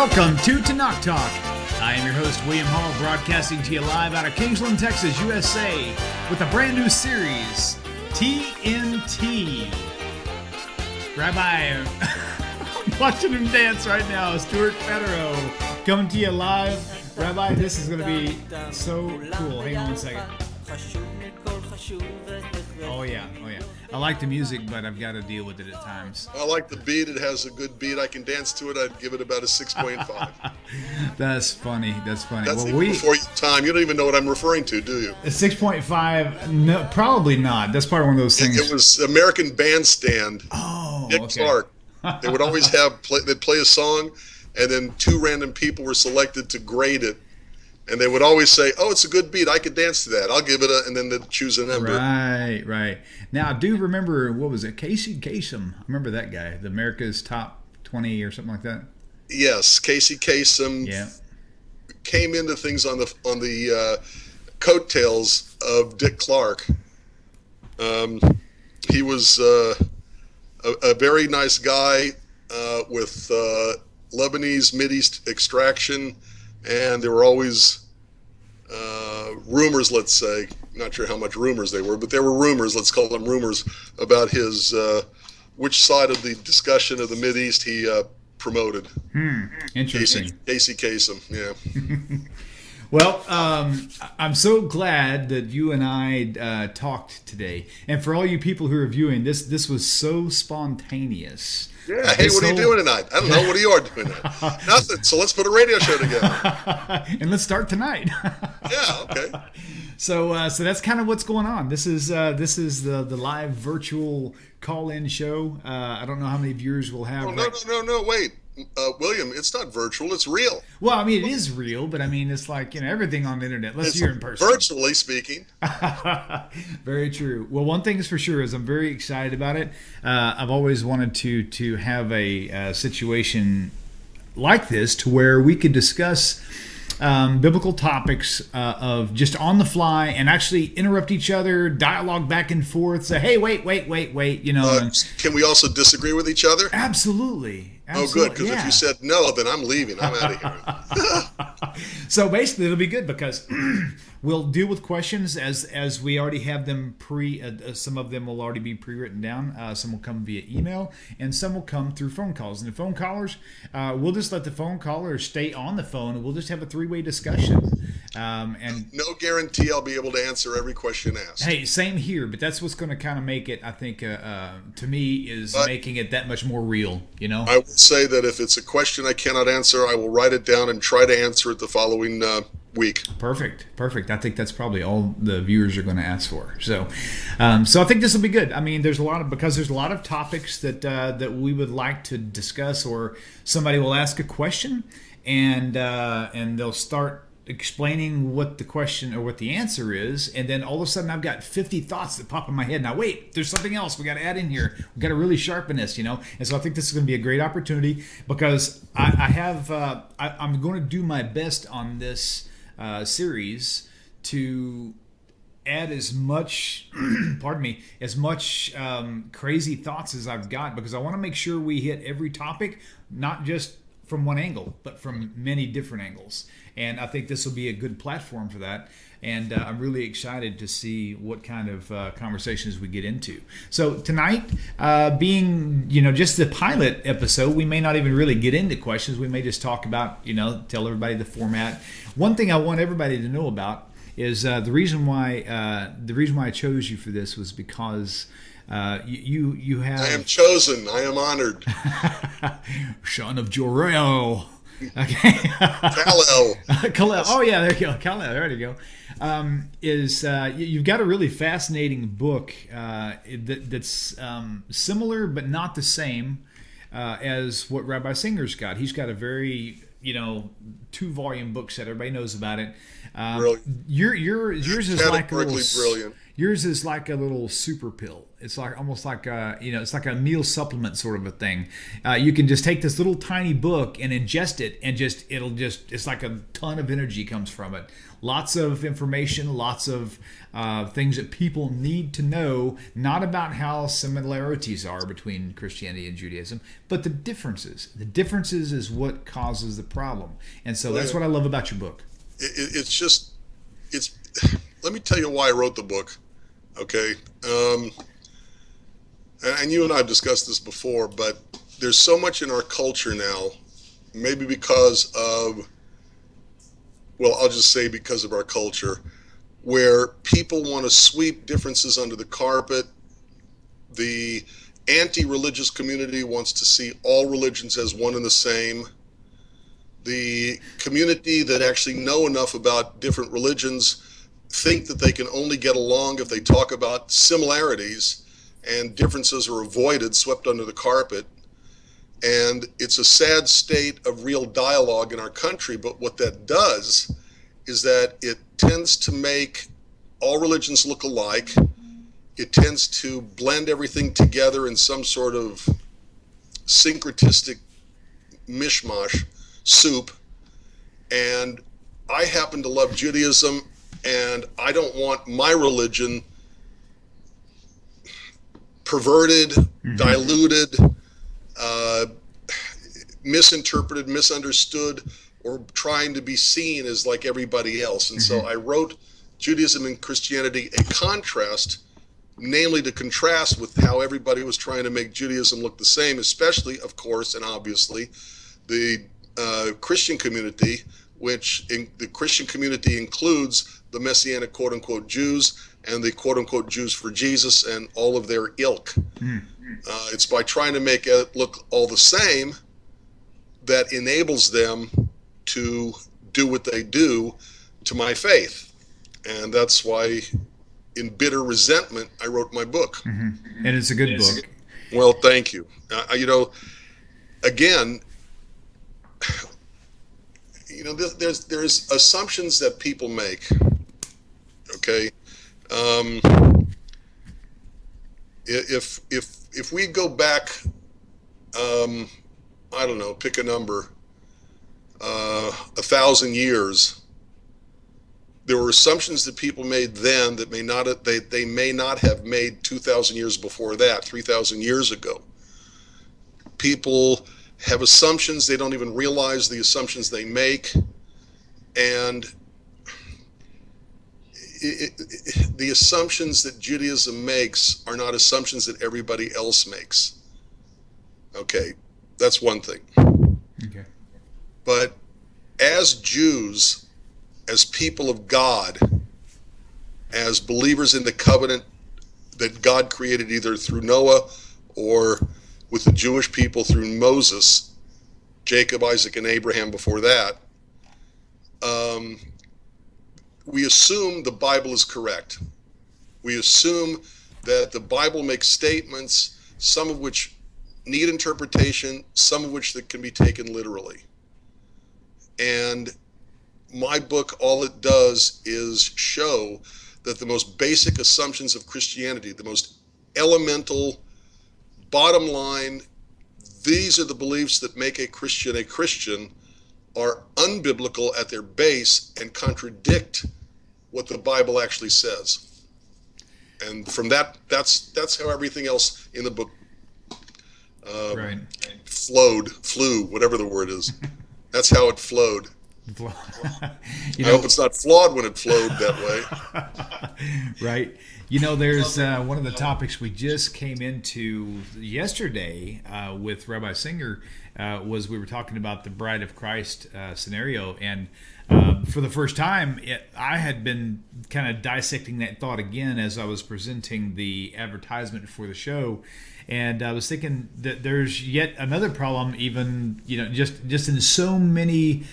Welcome to Tanakh Talk. I am your host, William Hall, broadcasting to you live out of Kingsland, Texas, USA, with a brand new series, TNT. Rabbi, I'm watching him dance right now, Stuart Federow, coming to you live. Rabbi, this is going to be so cool. Hang on one second. Oh yeah. I like the music, but I've got to deal with it at times. I like the beat. It has a good beat. I can dance to it. I'd give it about a 6.5. That's funny. That's Well, before your time. You don't even know what I'm referring to, do you? A 6.5? No, probably not. That's probably one of those things. It was American Bandstand. Oh, Dick okay. Clark. They would always they'd play a song, and then two random people were selected to grade it. And they would always say, "Oh, it's a good beat. I could dance to that. I'll give it a," and then they'd choose a number. Right. Now, I do remember, what was it? Casey Kasem. I remember that guy, the America's Top 20 or something like that. Yes, Casey Kasem. Yeah. Came into things on the coattails of Dick Clark. He was a very nice guy with Lebanese Mideast extraction. And there were always rumors, let's say, not sure how much rumors they were, but there were rumors, let's call them rumors, about his, which side of the discussion of the Mideast he promoted. Interesting. Casey Kasem, yeah. Well, I'm so glad that you and I talked today. And for all you people who are viewing, this was so spontaneous. Yeah, hey, what are you doing tonight? I don't know. What are you doing tonight? Nothing. So let's put a radio show together. And let's start tonight. Yeah, okay. So that's kind of what's going on. This is the live virtual call-in show. I don't know how many viewers we'll have. Oh, no, wait. William, it's not virtual, it's real. Well, I mean, it is real, but I mean, it's like, everything on the internet, unless you're in person. Virtually speaking. Very true. Well, one thing is for sure is I'm very excited about it. I've always wanted to have a situation like this to where we could discuss biblical topics of just on the fly and actually interrupt each other, dialogue back and forth, say, hey, wait, can we also disagree with each other? Absolutely. Oh, good, because if you said no, then I'm leaving. I'm out of here. So basically, it'll be good because we'll deal with questions as we already have them some of them will already be pre-written down. Some will come via email, and some will come through phone calls. And the phone callers, we'll just let the phone caller stay on the phone, and we'll just have a three-way discussion. And no guarantee I'll be able to answer every question asked. Hey, same here, but that's what's going to kind of make it, I think, to me, is making it that much more real, I will say that if it's a question I cannot answer, I will write it down and try to answer it the following week. Perfect. I think that's probably all the viewers are going to ask for. So I think this will be good. I mean, there's a lot of topics that we would like to discuss, or somebody will ask a question and they'll start explaining what the question or what the answer is, and then all of a sudden I've got 50 thoughts that pop in my head. Now wait, there's something else we got to add in here. We got to really sharpen this, And so I think this is going to be a great opportunity because I'm going to do my best on this series to add as much crazy thoughts as I've got, because I want to make sure we hit every topic, not just from one angle, but from many different angles. And I think this will be a good platform for that. And I'm really excited to see what kind of conversations we get into. So tonight, being just the pilot episode, we may not even really get into questions. We may just talk about, tell everybody the format. One thing I want everybody to know about is the reason why I chose you for this was because you have. I am chosen. I am honored. Son of Jor-El. Okay. Kal-El. Oh yeah, there you go. Kal-El. There you go. You've got a really fascinating book that's similar but not the same as what Rabbi Singer's got. He's got a very 2-volume book set. Everybody knows about it. Brilliant. Yours is like a little brilliant. Yours is like a little super pill. It's like almost like it's like a meal supplement sort of a thing. You can just take this little tiny book and ingest it, and it's like a ton of energy comes from it. Lots of information, lots of things that people need to know, not about how similarities are between Christianity and Judaism, but the differences. The differences is what causes the problem. And so that's what I love about your book. Let me tell you why I wrote the book, okay? And you and I have discussed this before, but there's so much in our culture now, maybe because of, well, I'll just say because of our culture, where people want to sweep differences under the carpet. The anti-religious community wants to see all religions as one and the same. The community that actually know enough about different religions think that they can only get along if they talk about similarities, and differences are avoided, swept under the carpet. And it's a sad state of real dialogue in our country, but what that does is that it tends to make all religions look alike. It tends to blend everything together in some sort of syncretistic mishmash soup. And I happen to love Judaism, and I don't want my religion perverted, diluted, misinterpreted, misunderstood, or trying to be seen as like everybody else. And so I wrote Judaism and Christianity a contrast, namely to contrast with how everybody was trying to make Judaism look the same, especially, of course, and obviously, the Christian community, which the Christian community includes the Messianic quote-unquote Jews and the quote-unquote Jews for Jesus and all of their ilk. It's by trying to make it look all the same that enables them to do what they do to my faith. And that's why, in bitter resentment, I wrote my book. And it's a good book. Well, thank you. Again, there's assumptions that people make. Okay, if we go back, I don't know, pick a number, 1,000 years, there were assumptions that people made then that they may not have made 2,000 years before that, 3,000 years ago. People have assumptions, they don't even realize the assumptions they make, and the assumptions that Judaism makes are not assumptions that everybody else makes. Okay, that's one thing. Okay. But as Jews, as people of God, as believers in the covenant that God created either through Noah or with the Jewish people through Moses, Jacob, Isaac, and Abraham before that, we assume the Bible is correct. We assume that the Bible makes statements, some of which need interpretation, some of which that can be taken literally. And my book, all it does is show that the most basic assumptions of Christianity, the most elemental, bottom line, these are the beliefs that make a Christian, are unbiblical at their base and contradict what the Bible actually says. And from that's how everything else in the book flew, whatever the word is. That's how it flowed. I hope it's not flawed when it flowed that way. Right. There's one of the topics we just came into yesterday with Rabbi Singer was we were talking about the Bride of Christ scenario. And for the first time, I had been kind of dissecting that thought again as I was presenting the advertisement for the show. And I was thinking that there's yet another problem, even, just in so many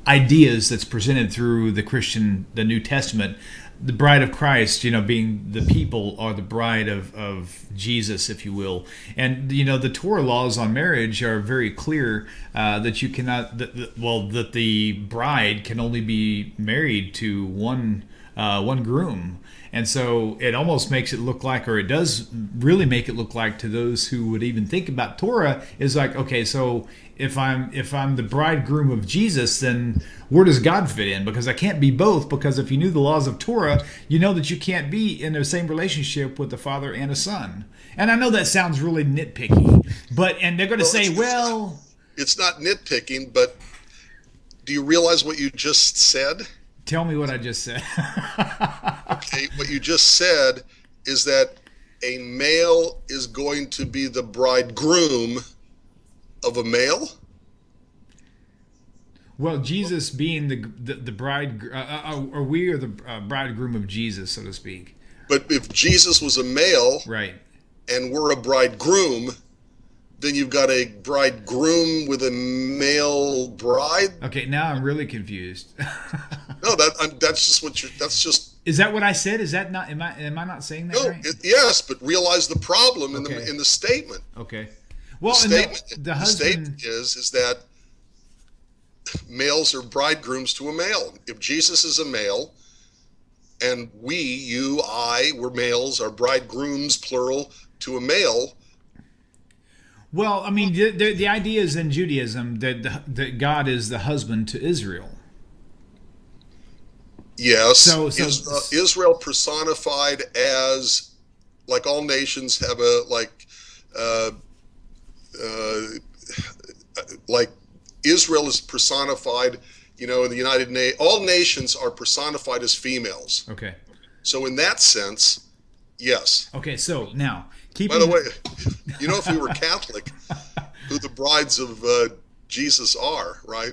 ideas that's presented through the New Testament. The bride of Christ, being the people are the bride of Jesus, if you will. And, the Torah laws on marriage are very clear that you cannot, that the bride can only be married to one one groom. And so it almost makes it look like, or it does really make it look like to those who would even think about Torah, is like, okay, so if I'm the bridegroom of Jesus, then where does God fit in? Because I can't be both, because if you knew the laws of Torah, you know that you can't be in the same relationship with the father and a son. And I know that sounds really nitpicky, and they're going to say, well... It's not nitpicking, but do you realize what you just said? Tell me what I just said. Okay, what you just said is that a male is going to be the bridegroom of a male? Well, Jesus being the bride, or we are the bridegroom of Jesus, so to speak. But if Jesus was a male, right, and we're a bridegroom, then you've got a bridegroom with a male bride. Okay, now I'm really confused. No, that's just what you're. That's just. Is that what I said? Is that not? Am I not saying that right? Yes, but realize the problem in the statement. Okay. Well, the statement is that males are bridegrooms to a male. If Jesus is a male, and we, you, I, we're males, are bridegrooms, plural, to a male. Well, I mean, the idea is in Judaism that God is the husband to Israel. Yes. So Israel personified as, like all nations have a like Israel is personified. In the United Nations, all nations are personified as females. Okay. So in that sense, yes. Okay. So now, by the way, if we were Catholic, who the brides of Jesus are, right?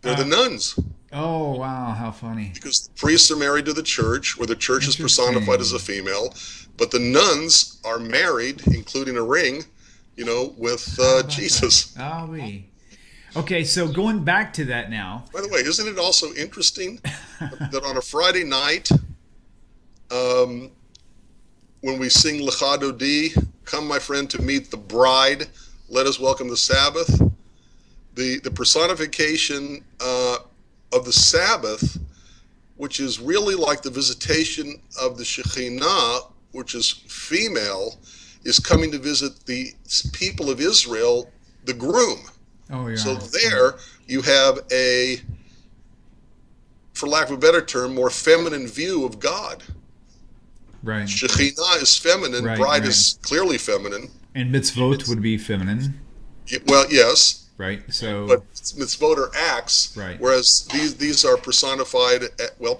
They're the nuns. Oh, wow, how funny. Because the priests are married to the church, where the church is personified as a female, but the nuns are married, including a ring, with Jesus. Ah, oui. Okay, so going back to that now. By the way, isn't it also interesting that on a Friday night, when we sing Lecha Dodi, come my friend to meet the bride, let us welcome the Sabbath, the personification of the Sabbath, which is really like the visitation of the Shekhinah, which is female, is coming to visit the people of Israel, the groom. Oh, yeah. So there you have a, for lack of a better term, more feminine view of God. Right. Shekhinah is feminine, bride is clearly feminine. And mitzvot would be feminine. Well, yes. Right. So, but mitzvot are acts, right. Whereas these are personified,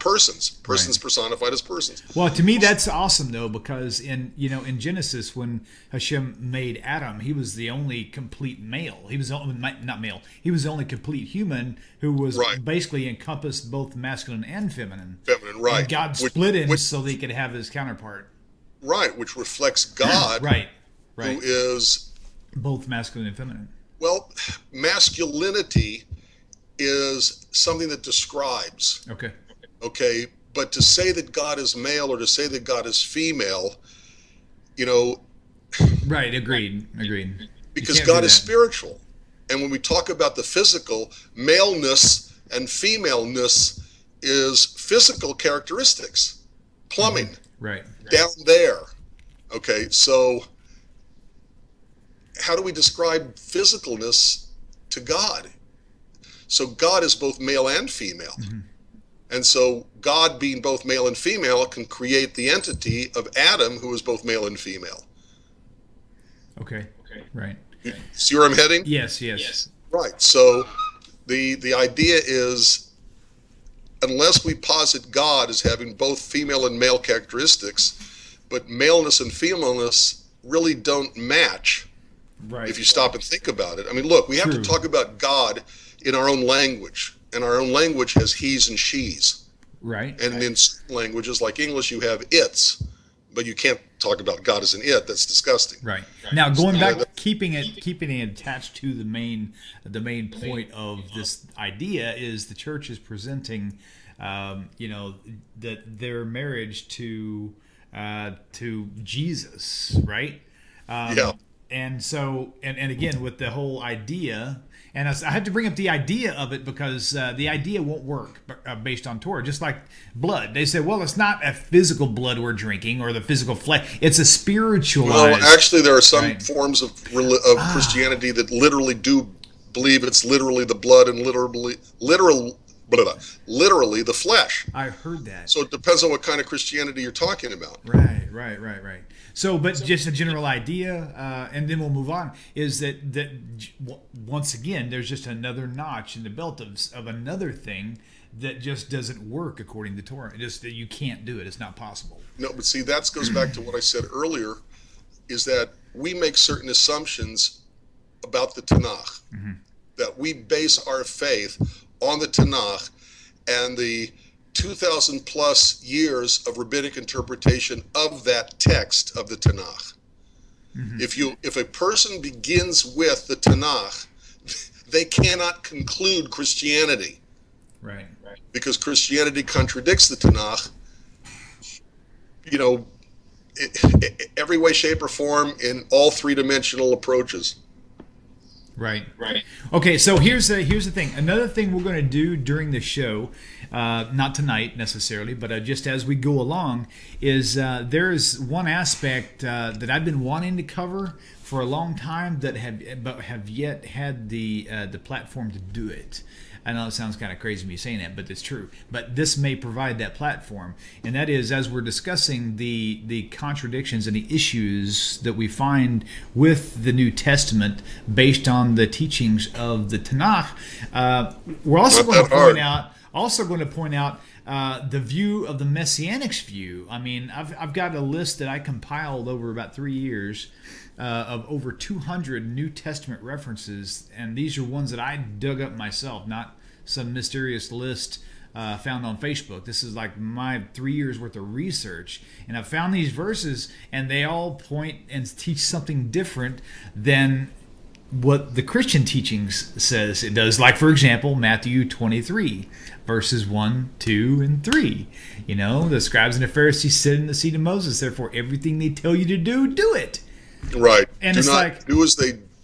persons personified as persons. Well, to me that's awesome though, because in Genesis, when Hashem made Adam, he was the only complete male. He was not male. He was the only complete human who was basically encompassed both masculine and feminine. Feminine, right? And God split him so that he could have his counterpart. Right, which reflects God. Right. Who is both masculine and feminine. Well, masculinity is something that describes. Okay. But to say that God is male or to say that God is female, Right, agreed. Because God is spiritual. And when we talk about the physical, maleness and femaleness is physical characteristics. Plumbing. Right. Down there. Okay, so how do we describe physicalness to God? So God is both male and female. Mm-hmm. And so God, being both male and female, can create the entity of Adam, who is both male and female. Okay. Right. See where I'm heading? Yes. Right. So the idea is, unless we posit God as having both female and male characteristics, but maleness and femaleness really don't match. Right. If you stop and think about it. I mean, look, we have to talk about God in our own language. And our own language has he's and she's. Right. And in languages like English, you have it's. But you can't talk about God as an it. That's disgusting. Right. Now, going back, keeping it attached to the main point of this idea is the church is presenting, that their marriage to Jesus, right? And so, and again, with the whole idea, and I have to bring up the idea of it because the idea won't work based on Torah. Just like blood, they say, well, it's not a physical blood we're drinking or the physical flesh; it's a spiritualized. Well, actually, there are some forms of Christianity that literally do believe it's literally the blood and literally the flesh. I heard that. So it depends on what kind of Christianity you're talking about. Right. So, but just a general idea, and then we'll move on, is that once again, there's just another notch in the belt of another thing that just doesn't work according to Torah. Just that you can't do it. It's not possible. No, but see, that goes back to what I said earlier, is that we make certain assumptions about the Tanakh, that we base our faith on the Tanakh and the 2,000 plus years of rabbinic interpretation of that text of the Tanakh. If a person begins with the Tanakh, they cannot conclude Christianity. Right. Because Christianity contradicts the Tanakh, every way, shape, or form in all three-dimensional approaches. Right. Okay, so here's the thing. Another thing we're going to do during the show, not tonight necessarily, but just as we go along, is there is one aspect that I've been wanting to cover for a long time that have yet had the platform to do it. I know it sounds kind of crazy me saying that, but it's true. But this may provide that platform, and that is as we're discussing the contradictions and the issues that we find with the New Testament based on the teachings of the Tanakh. We're also going to point out the view of the Messianic's view. I mean, I've got a list that I compiled over about 3 years of over 200 New Testament references, and these are ones that I dug up myself, not some mysterious list found on Facebook. This is like my 3 years worth of research, and I found these verses, and they all point and teach something different than what the Christian teachings says it does. Like, for example, Matthew 23, verses 1, 2, and 3. The scribes and the Pharisees sit in the seat of Moses. Therefore, everything they tell you to do, do it. Right. And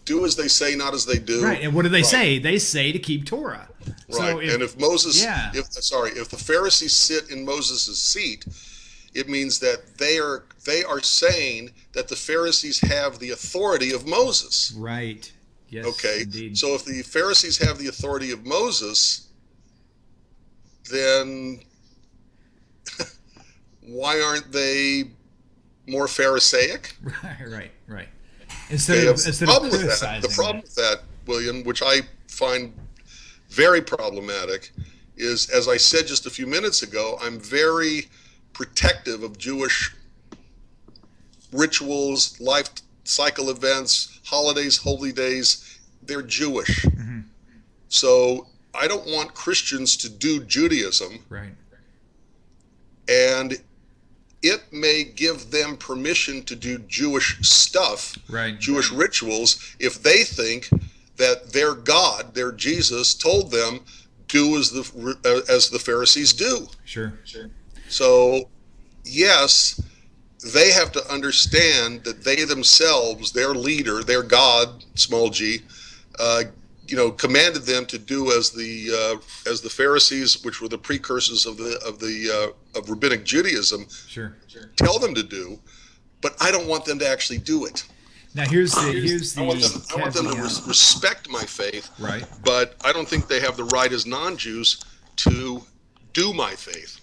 do as they say, not as they do. Right. And what do they say? They say to keep Torah. Right. So if the Pharisees sit in Moses' seat, it means that they are saying that the Pharisees have the authority of Moses. Right. Yes. Okay. Indeed. So if the Pharisees have the authority of Moses, then why aren't they more Pharisaic? Right. Instead of criticizing. The problem with that, William, which I find very problematic, is, as I said just a few minutes ago, I'm very protective of Jewish rituals, life cycle events, holidays, holy days. They're Jewish. So I don't want Christians to do Judaism. Right. And it may give them permission to do Jewish stuff, Jewish rituals, if they think that their God, their Jesus, told them, do as the Pharisees do. Sure. So, yes, they have to understand that they themselves, their leader, their God, small g, commanded them to do as the Pharisees, which were the precursors of rabbinic Judaism, tell them to do. But I don't want them to actually do it. Now I want them to respect my faith, right? But I don't think they have the right as non-Jews to do my faith.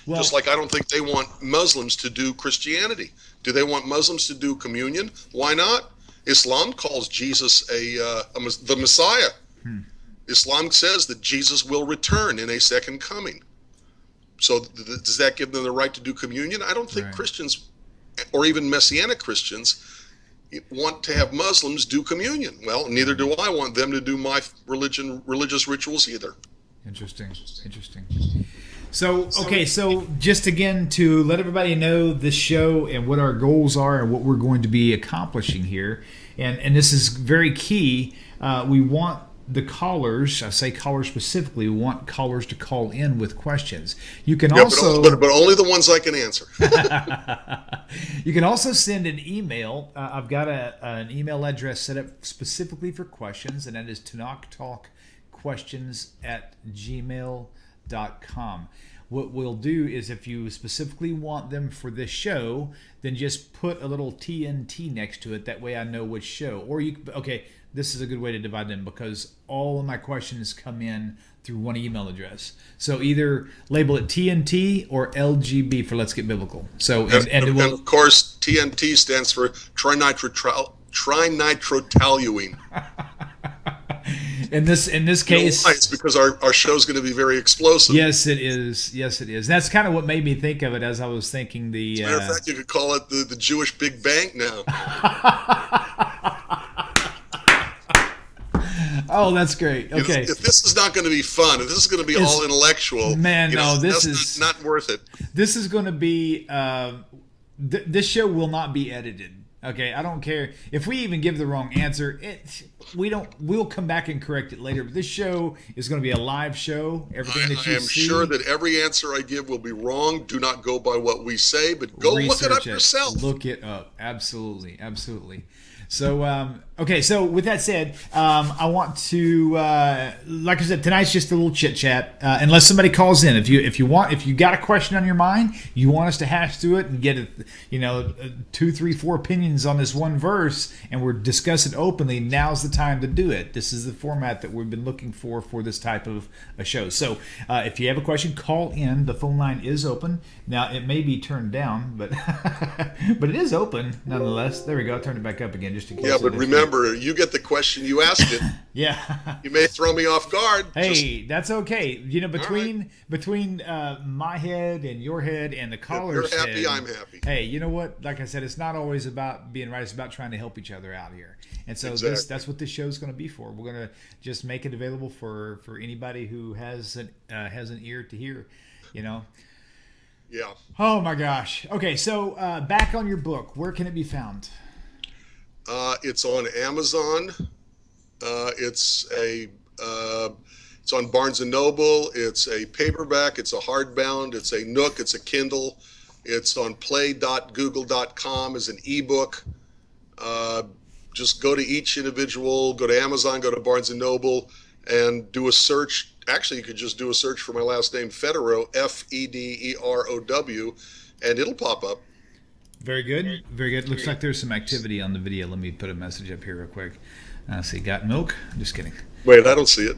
Well, just like I don't think they want Muslims to do Christianity. Do they want Muslims to do communion? Why not? Islam calls Jesus the Messiah. Islam says that Jesus will return in a second coming. So does that give them the right to do communion? I don't think Christians, or even Messianic Christians, want to have Muslims do communion. Well, neither do I want them to do my religious rituals either. Interesting. So just again to let everybody know this show and what our goals are and what we're going to be accomplishing here, and this is very key. We want the callers, I say callers specifically, want callers to call in with questions. You can but only the ones I can answer. You can also send an email. I've got an email address set up specifically for questions, and that is TanakhtAlkQuestions@gmail.com. What we'll do is, if you specifically want them for this show, then just put a little TNT next to it. That way I know which show. Or this is a good way to divide them, because all of my questions come in through one email address. So either label it TNT or LGB for Let's Get Biblical. So and of course TNT stands for trinitrotoluene. In this case, it's because our show's going to be very explosive. Yes, it is. That's kind of what made me think of it as I was thinking the. As a matter of fact, you could call it the Jewish Big Bang now. Oh, that's great. Okay. If this is not going to be fun, if this is going to be all intellectual, this is not worth it. This is going to be. This show will not be edited. Okay, I don't care if we even give the wrong answer. We'll come back and correct it later. But this show is going to be a live show. Everything that you see. I am sure that every answer I give will be wrong. Do not go by what we say, but go look it up yourself. Look it up. Absolutely. So, so with that said, I want to, like I said, tonight's just a little chit chat. Unless somebody calls in, if you got a question on your mind, you want us to hash through it and get 2, 3, 4 opinions on this one verse, and we're discussing openly. Now's the time to do it. This is the format that we've been looking for this type of a show. So, if you have a question, call in. The phone line is open. Now it may be turned down, but but it is open nonetheless. There we go. I turned it back up again. Just in case. Yeah, but remember, you get the question, you asked it. Yeah. You may throw me off guard. Hey, that's okay. Between my head and your head and the caller's head. If you're happy, head, I'm happy. Hey, you know what? Like I said, it's not always about being right. It's about trying to help each other out here. And so that's what this show is going to be for. We're going to just make it available for anybody who has an ear to hear, Yeah. Oh my gosh. Okay, so back on your book, where can it be found? It's on Amazon. It's on Barnes and Noble. It's a paperback. It's a hardbound. It's a Nook. It's a Kindle. It's on play.google.com as an ebook. Just go to each individual. Go to Amazon. Go to Barnes and Noble, and do a search. Actually, you could just do a search for my last name, Federow, Federow, and it'll pop up. Very good. Very good. Looks like there's some activity on the video. Let me put a message up here real quick. See, got milk? Just kidding. Wait, I don't see it.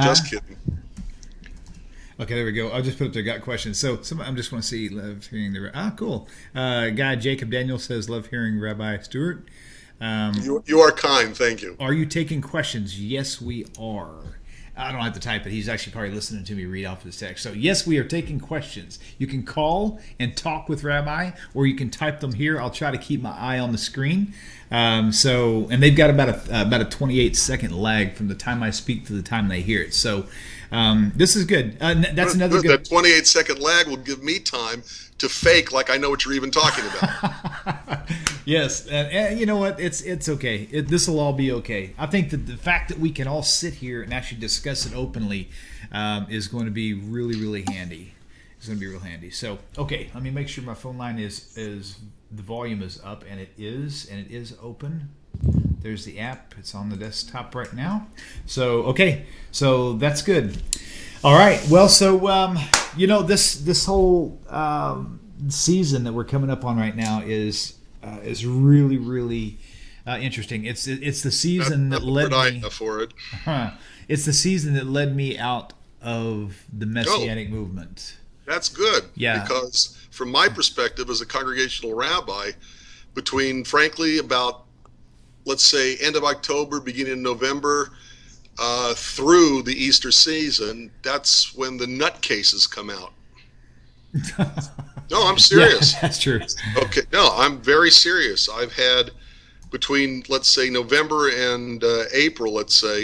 Just kidding. Okay, there we go. I'll just put up there, got questions. So I just want to see, love hearing cool. Guy Jacob Daniel says, love hearing Rabbi Stuart. You are kind. Thank you. Are you taking questions? Yes, we are. I don't have to type it. He's actually probably listening to me read off his text. So, yes, we are taking questions. You can call and talk with Rabbi, or you can type them here. I'll try to keep my eye on the screen. And they've got about a 28-second lag from the time I speak to the time they hear it. So, this is good. That's another good. That 28-second lag will give me time to fake like I know what you're even talking about. Yes, and you know what? It's okay. This will all be okay. I think that the fact that we can all sit here and actually discuss it openly is going to be really, really handy. It's going to be real handy. So, okay, let me make sure my phone line is the volume is up, and it is open. There's the app. It's on the desktop right now. So, okay, so that's good. All right. Well, so this whole season that we're coming up on right now is really, really interesting. It's the season that led me for it. It's the season that led me out of the Messianic movement. That's good. Yeah. Because from my perspective as a congregational rabbi, between frankly about, let's say, end of October, beginning of November, through the Easter season, that's when the nutcases come out. No, I'm serious. Yeah, that's true. Okay, no, I'm very serious. I've had between, let's say, November and April, let's say,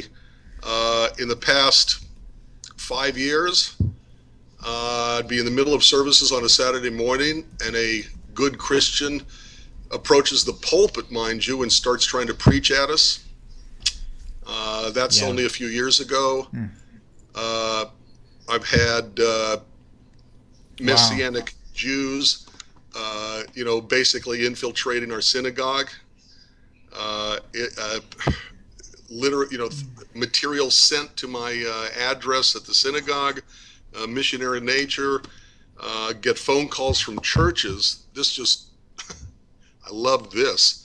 in the past 5 years, I'd be in the middle of services on a Saturday morning, and a good Christian approaches the pulpit, mind you, and starts trying to preach at us. That's Yeah. only a few years ago. Uh, I've had Wow. Messianic Jews, basically infiltrating our synagogue. Uh, it, uh, Material sent to my address at the synagogue, missionary nature. Get phone calls from churches. I love this.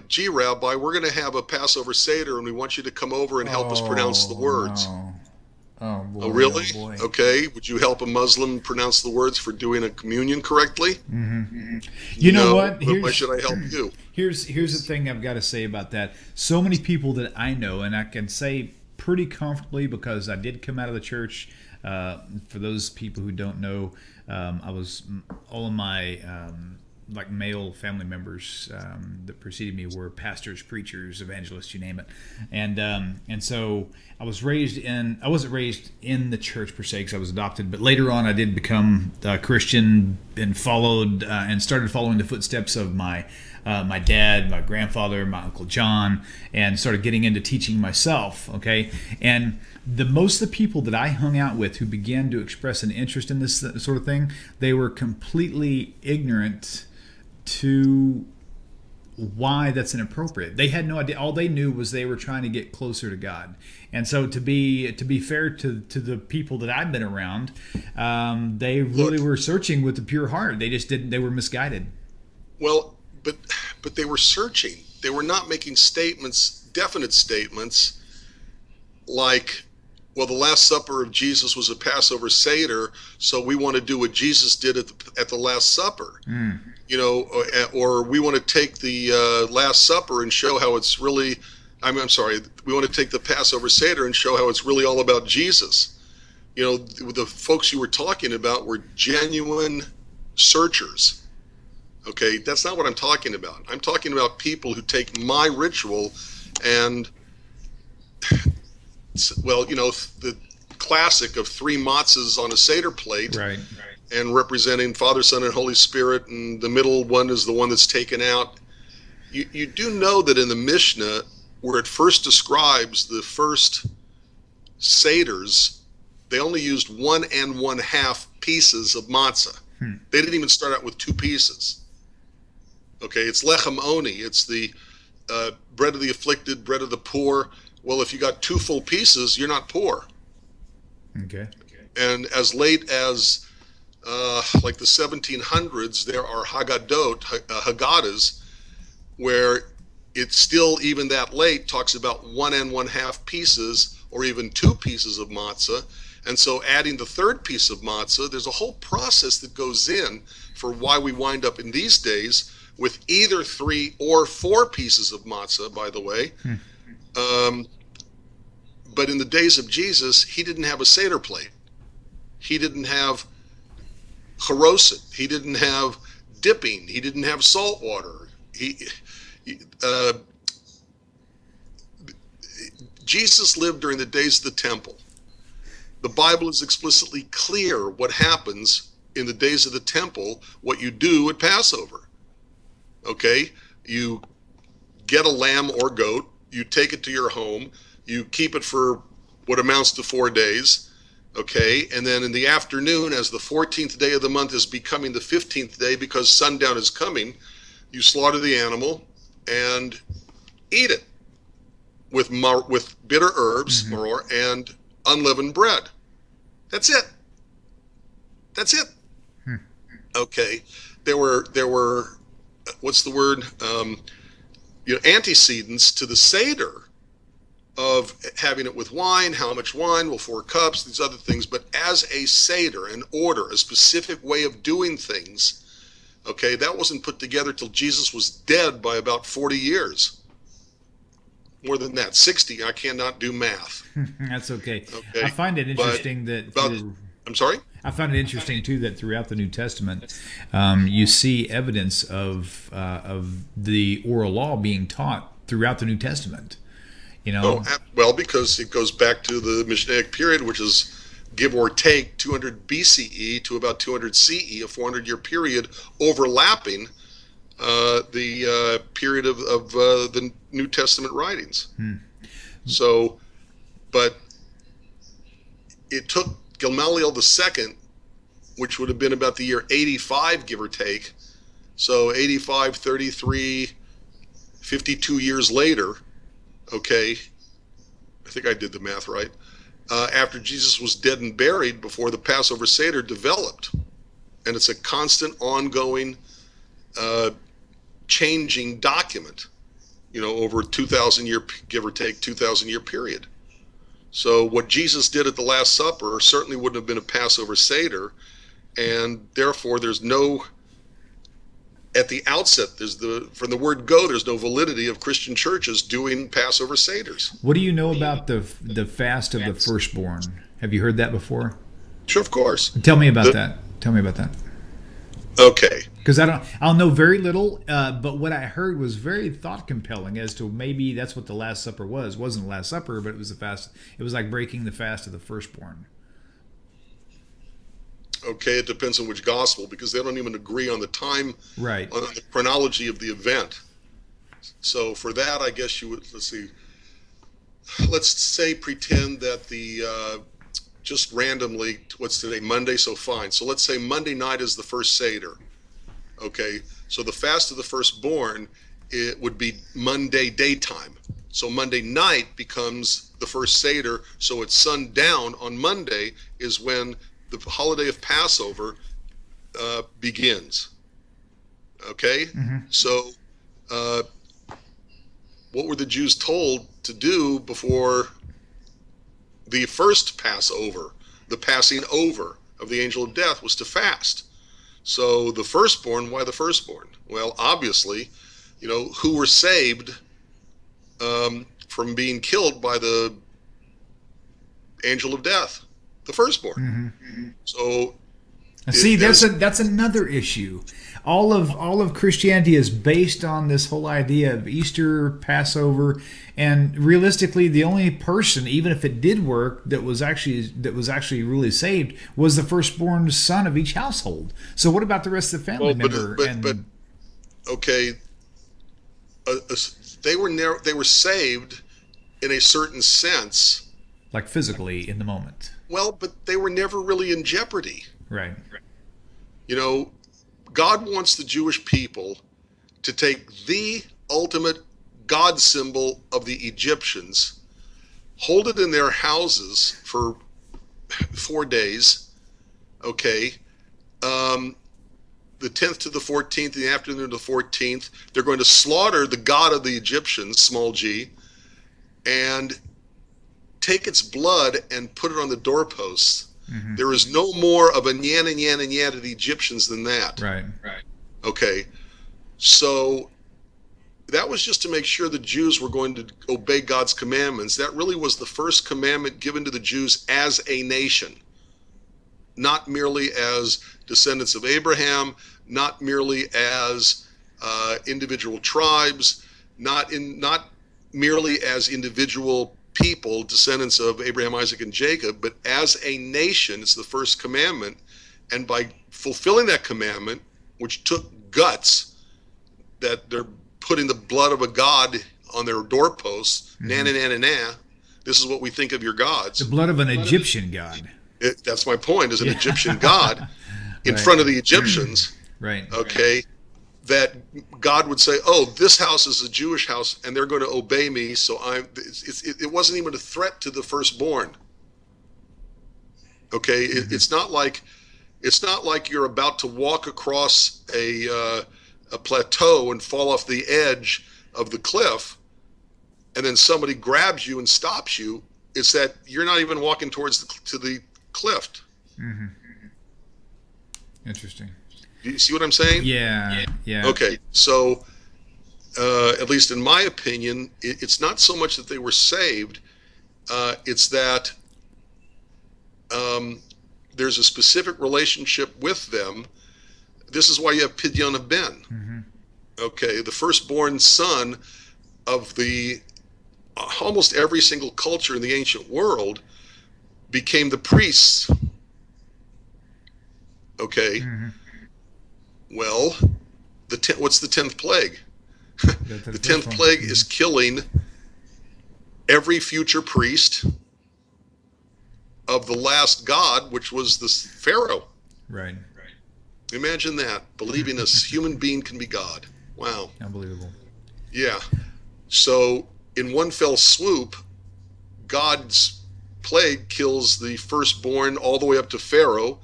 Gee, Rabbi, we're going to have a Passover Seder, and we want you to come over and help us pronounce the Oh words. no. Oh Oh, boy. Oh really? boy. Okay. Would you help a Muslim pronounce the words for doing a communion correctly? You know No, what? but why should I help you? Here's the thing I've got to say about that. So many people that I know, and I can say pretty comfortably because I did come out of the church. For those people who don't know, I was all of my like male family members that preceded me were pastors, preachers, evangelists, you name it, and so I wasn't raised in the church per se because I was adopted, but later on I did become a Christian and followed and started following the footsteps of my dad, my grandfather, my Uncle John, and started getting into teaching myself. Okay, and most of the people that I hung out with who began to express an interest in this sort of thing, they were completely ignorant to why that's inappropriate. They had no idea. All they knew was they were trying to get closer to God. And so, to be fair to the people that I've been around, they really Look, were searching with a pure heart. They just didn't. They were misguided. well, but they were searching. They were not making definite statements like, well, the Last Supper of Jesus was a Passover Seder, so we want to do what Jesus did at the Last Supper. Or we want to take the Last Supper and show how it's really, I'm sorry, we want to take the Passover Seder and show how it's really all about Jesus. The folks you were talking about were genuine searchers. Okay, that's not what I'm talking about. I'm talking about people who take my ritual and, the classic of three matzahs on a Seder plate, Right. and representing Father, Son, and Holy Spirit, and the middle one is the one that's taken out. You do know that in the Mishnah, where it first describes the first Seders, they only used 1 1/2 pieces of matzah. They didn't even start out with 2 pieces. Okay, it's lechem oni. It's the bread of the afflicted, bread of the poor. Well, if you got 2 full pieces, you're not poor. Okay. And as late as like the 1700s, there are Haggadahs, where it's still, even that late, talks about 1 1/2 pieces or even 2 pieces of matzah. And so adding the 3rd piece of matzah, there's a whole process that goes in for why we wind up in these days with either 3 or 4 pieces of matzah, by the way. But in the days of Jesus, he didn't have a Seder plate. He didn't have charoset. He didn't have dipping. He didn't have salt water. Jesus lived during the days of the temple. The Bible is explicitly clear what happens in the days of the temple, what you do at Passover. Okay? You get a lamb or goat, you take it to your home, you keep it for what amounts to 4 days, okay? And then in the afternoon, as the 14th day of the month is becoming the 15th day because sundown is coming, you slaughter the animal and eat it with bitter herbs, maror, and unleavened bread. That's it. That's it. Okay. There were what's the word? Antecedents to the Seder of having it with wine. How much wine? Well, 4 cups, these other things. But as a Seder, an order, a specific way of doing things, okay, that wasn't put together till Jesus was dead by about 40 years. More than that, 60. I cannot do math. That's okay. Okay. I find it interesting I'm sorry? I find it interesting too that throughout the New Testament, you see evidence of the oral law being taught throughout the New Testament. Well, because it goes back to the Messianic period, which is give or take 200 BCE to about 200 CE, a 400-year period overlapping the period of the New Testament writings. So, but it took Gamaliel II, which would have been about the year 85, give or take. So 85, 33, 52 years later, okay, I think I did the math right, after Jesus was dead and buried, before the Passover Seder developed. And it's a constant, ongoing, changing document, over a 2,000 year, give or take, 2,000 year period. So what Jesus did at the Last Supper certainly wouldn't have been a Passover Seder, and therefore there's no, at the outset, from the word go, there's no validity of Christian churches doing Passover Seders. What do you know about the fast of the firstborn? Have you heard that before? Sure, of course. Tell me about that. Tell me about that. Okay. Because I'll know very little, but what I heard was very thought compelling as to maybe that's what the Last Supper was. It wasn't the Last Supper, but it was the fast. It was like breaking the fast of the firstborn. Okay, it depends on which gospel, because they don't even agree on the time, right, on the chronology of the event. So for that, I guess you would, let's say pretend that just randomly, what's today, Monday, so fine. So let's say Monday night is the first Seder. Okay, so the fast of the firstborn, it would be Monday daytime. So Monday night becomes the first Seder, so it's sundown on Monday is when the holiday of Passover begins. Okay? Mm-hmm. So what were the Jews told to do before the first Passover? The passing over of the angel of death was to fast. So the firstborn, why the firstborn? Well, obviously, who were saved from being killed by the angel of death? The firstborn. Mm-hmm. So see, that's another issue. All of Christianity is based on this whole idea of Easter, Passover, and realistically, the only person, even if it did work, that was actually really saved was the firstborn son of each household. So what about the rest of the family member? But okay, they were saved in a certain sense, like physically in the moment. Well, but they were never really in jeopardy. Right. God wants the Jewish people to take the ultimate God symbol of the Egyptians, hold it in their houses for 4 days, okay, the 10th to the 14th, in the afternoon of the 14th, they're going to slaughter the god of the Egyptians, small g, and take its blood and put it on the doorposts. Mm-hmm. There is no more of a nyan and yan and yan to the Egyptians than that. Right. Okay. So that was just to make sure the Jews were going to obey God's commandments. That really was the first commandment given to the Jews as a nation, not merely as descendants of Abraham, not merely as individual tribes, not merely as individual people, descendants of Abraham, Isaac, and Jacob, but as a nation. It's the first commandment. And by fulfilling that commandment, which took guts, that they're putting the blood of a god on their doorposts, na, this is what we think of your gods. The blood of an Egyptian god. That's my point, is an Egyptian god in front of the Egyptians. Right. Okay. That God would say, "Oh, this house is a Jewish house, and they're going to obey me." So it wasn't even a threat to the firstborn. Okay, it's not like you're about to walk across a plateau and fall off the edge of the cliff, and then somebody grabs you and stops you. It's that you're not even walking towards the cliff. Mm-hmm. Interesting. Do you see what I'm saying? Yeah. Okay, so at least in my opinion, it's not so much that they were saved, it's that there's a specific relationship with them. This is why you have Pidyon Ben. Mm-hmm. Okay, the firstborn son of the almost every single culture in the ancient world became the priests. Okay. Mm-hmm. Well, what's the 10th plague? The 10th plague is killing every future priest of the last God, which was this Pharaoh. Right. Imagine that, believing a human being can be God. Wow. Unbelievable. Yeah. So in one fell swoop, God's plague kills the firstborn all the way up to Pharaoh.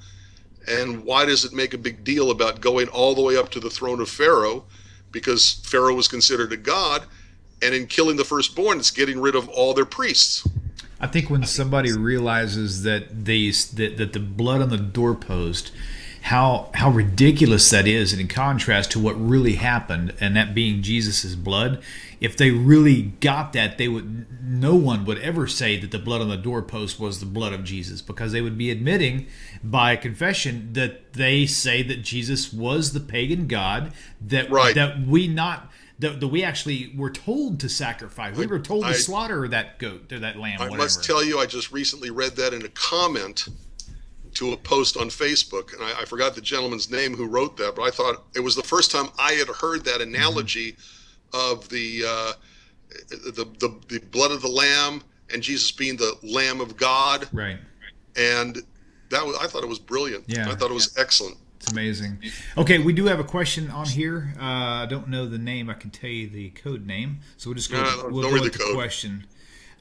And why does it make a big deal about going all the way up to the throne of Pharaoh? Because Pharaoh was considered a god, and in killing the firstborn, it's getting rid of all their priests. I think when somebody realizes that that the blood on the doorpost, how ridiculous that is, and in contrast to what really happened, and that being Jesus' blood, if they really got that, no one would ever say that the blood on the doorpost was the blood of Jesus, because they would be admitting by confession that they say that Jesus was the pagan god that we actually were told to sacrifice. We were told to slaughter that goat or that lamb. I must tell you, I just recently read that in a comment to a post on Facebook, and I forgot the gentleman's name who wrote that, but I thought it was the first time I had heard that analogy of the blood of the lamb and Jesus being the Lamb of God. Right. And I thought it was brilliant. Yeah. I thought it was excellent. It's amazing. Okay, we do have a question on here. I don't know the name. I can tell you the code name. So we'll just go with the question.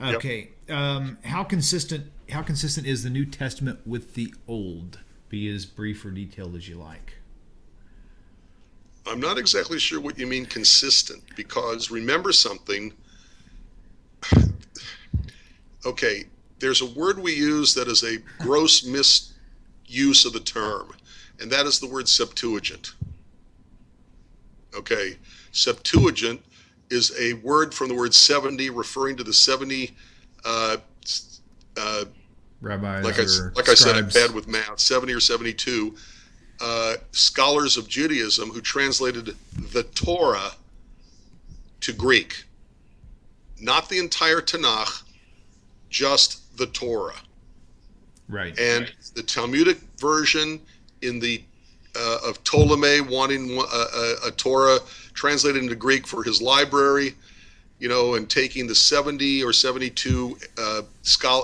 Okay. Yep. How consistent is the New Testament with the Old? Be as brief or detailed as you like. I'm not exactly sure what you mean consistent, because remember something. Okay, there's a word we use that is a gross misuse of the term, and that is the word Septuagint. Okay, Septuagint is a word from the word 70, referring to the 70 rabbis, like I said, I'm bad with math, 70 or 72 scholars of Judaism who translated the Torah to Greek. Not the entire Tanakh, just the Torah. Right. And the Talmudic version in the of Ptolemy wanting a Torah translated into Greek for his library, and taking the 70 or 72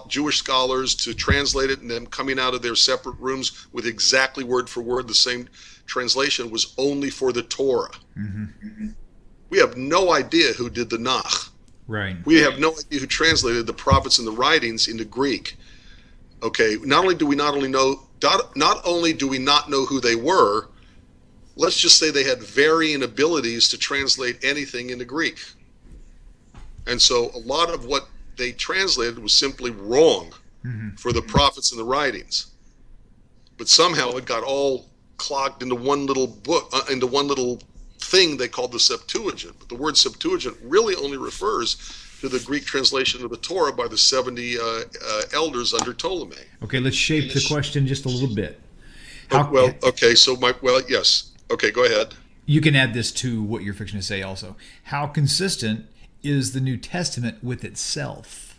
Jewish scholars to translate it, and them coming out of their separate rooms with exactly word for word the same translation, was only for the Torah. Mm-hmm. We have no idea who did the Nach. Right. We have no idea who translated the prophets and the writings into Greek. Okay, not only do we not know who they were, let's just say they had varying abilities to translate anything into Greek. And so a lot of what they translated was simply wrong for the prophets and the writings. But somehow it got all clogged into one little book, into one little thing they called the Septuagint. But the word Septuagint really only refers to the Greek translation of the Torah by the 70 elders under Ptolemy. Okay, let's shape the question just a little bit. Yes. Okay, go ahead. You can add this to what you're fixing to say also. How consistent is the New Testament with itself?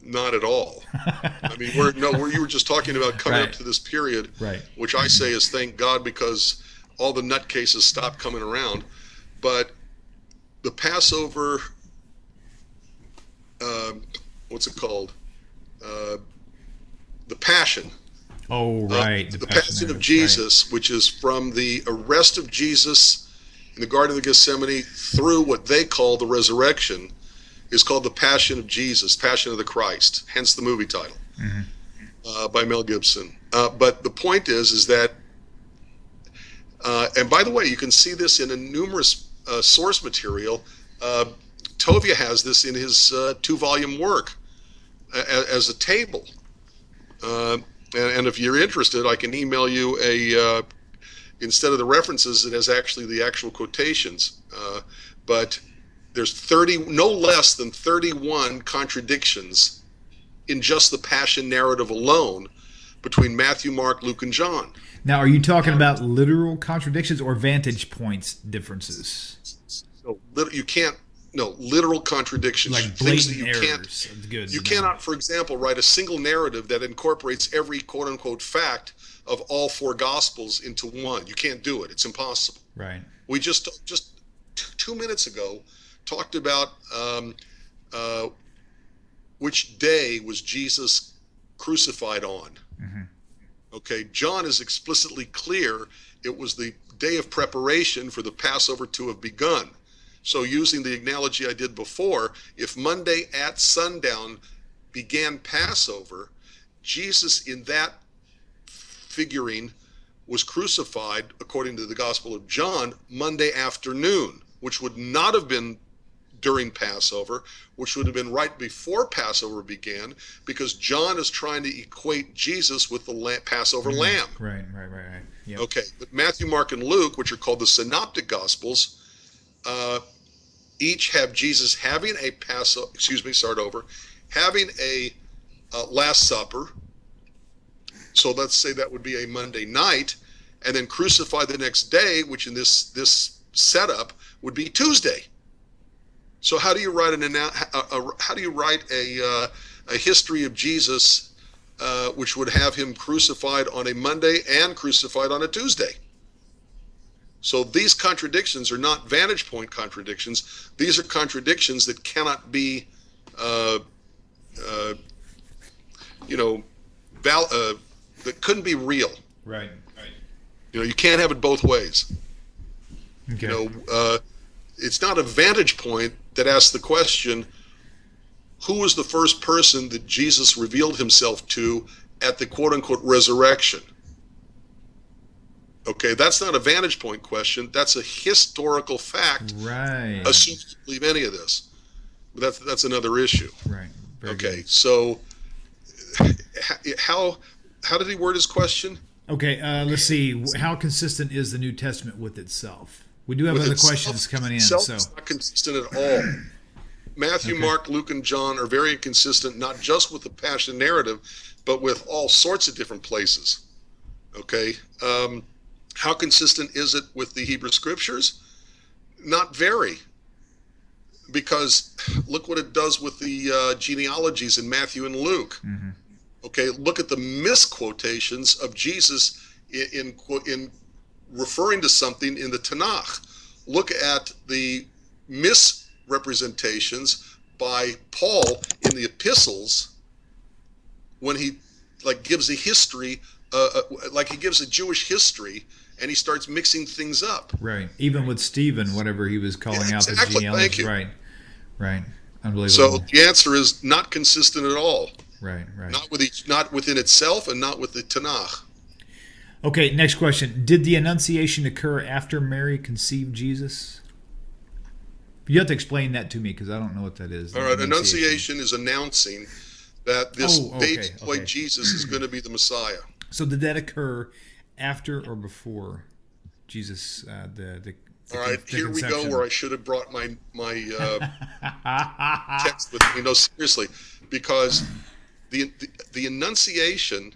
Not at all. I mean, you were just talking about coming up to this period, which I say is thank God, because all the nutcases stopped coming around. But the Passover, what's it called? The Passion. Oh, right. The Passion of Jesus, which is from the arrest of Jesus in the Garden of Gethsemane through what they call the resurrection, is called the Passion of Jesus, Passion of the Christ, hence the movie title, by Mel Gibson. But the point is that, and by the way, you can see this in a numerous source material. Tovia has this in his 2-volume work as a table. And if you're interested, I can email you instead of the references, it has actually the actual quotations. But there's no less than 31 contradictions in just the Passion narrative alone between Matthew, Mark, Luke, and John. Now, are you talking about literal contradictions or vantage points differences? So literal contradictions. Like blatant errors. You cannot, for example, write a single narrative that incorporates every quote-unquote fact of all 4 Gospels into one. You can't do it. It's impossible. Right. We just 2 minutes ago talked about which day was Jesus crucified on. Mm-hmm. Okay, John is explicitly clear it was the day of preparation for the Passover to have begun. So using the analogy I did before, if Monday at sundown began Passover, Jesus in that figuring was crucified, according to the Gospel of John, Monday afternoon, which would not have been during Passover, which would have been right before Passover began, because John is trying to equate Jesus with the Passover lamb. Right. Yep. Okay, but Matthew, Mark, and Luke, which are called the Synoptic Gospels, each have Jesus having a having a Last Supper. So let's say that would be a Monday night, and then crucified the next day, which in this setup would be Tuesday. So how do you write a history of Jesus, which would have him crucified on a Monday and crucified on a Tuesday? So these contradictions are not vantage point contradictions. These are contradictions that cannot be, that couldn't be real. Right. You can't have it both ways. Okay. It's not a vantage point that asks the question, who was the first person that Jesus revealed himself to at the quote-unquote resurrection? Okay, that's not a vantage point question. That's a historical fact. Right. Assume you believe any of this. But that's another issue. Right. Very good. So how did he word his question? Okay, let's see. How consistent is the New Testament with itself? We do have other questions coming in. It's not consistent at all. Matthew, Mark, Luke, and John are very inconsistent, not just with the Passion narrative, but with all sorts of different places. Okay? How consistent is it with the Hebrew Scriptures? Not very. Because look what it does with the genealogies in Matthew and Luke. Mm-hmm. Okay, look at the misquotations of Jesus in referring to something in the Tanakh. Look at the misrepresentations by Paul in the epistles when he gives a history, he gives a Jewish history, and he starts mixing things up. Right. Even with Stephen, whatever he was calling out the genealogy. Thank you. Right. Unbelievable. So the answer is not consistent at all. Right. Not within itself, and not with the Tanakh. Okay, next question. Did the Annunciation occur after Mary conceived Jesus? You have to explain that to me because I don't know what that is. All right, Annunciation is announcing that this baby boy Jesus is going to be the Messiah. So did that occur after or before Jesus? All right, here we go where I should have brought my text with me. No, seriously, because the Annunciation,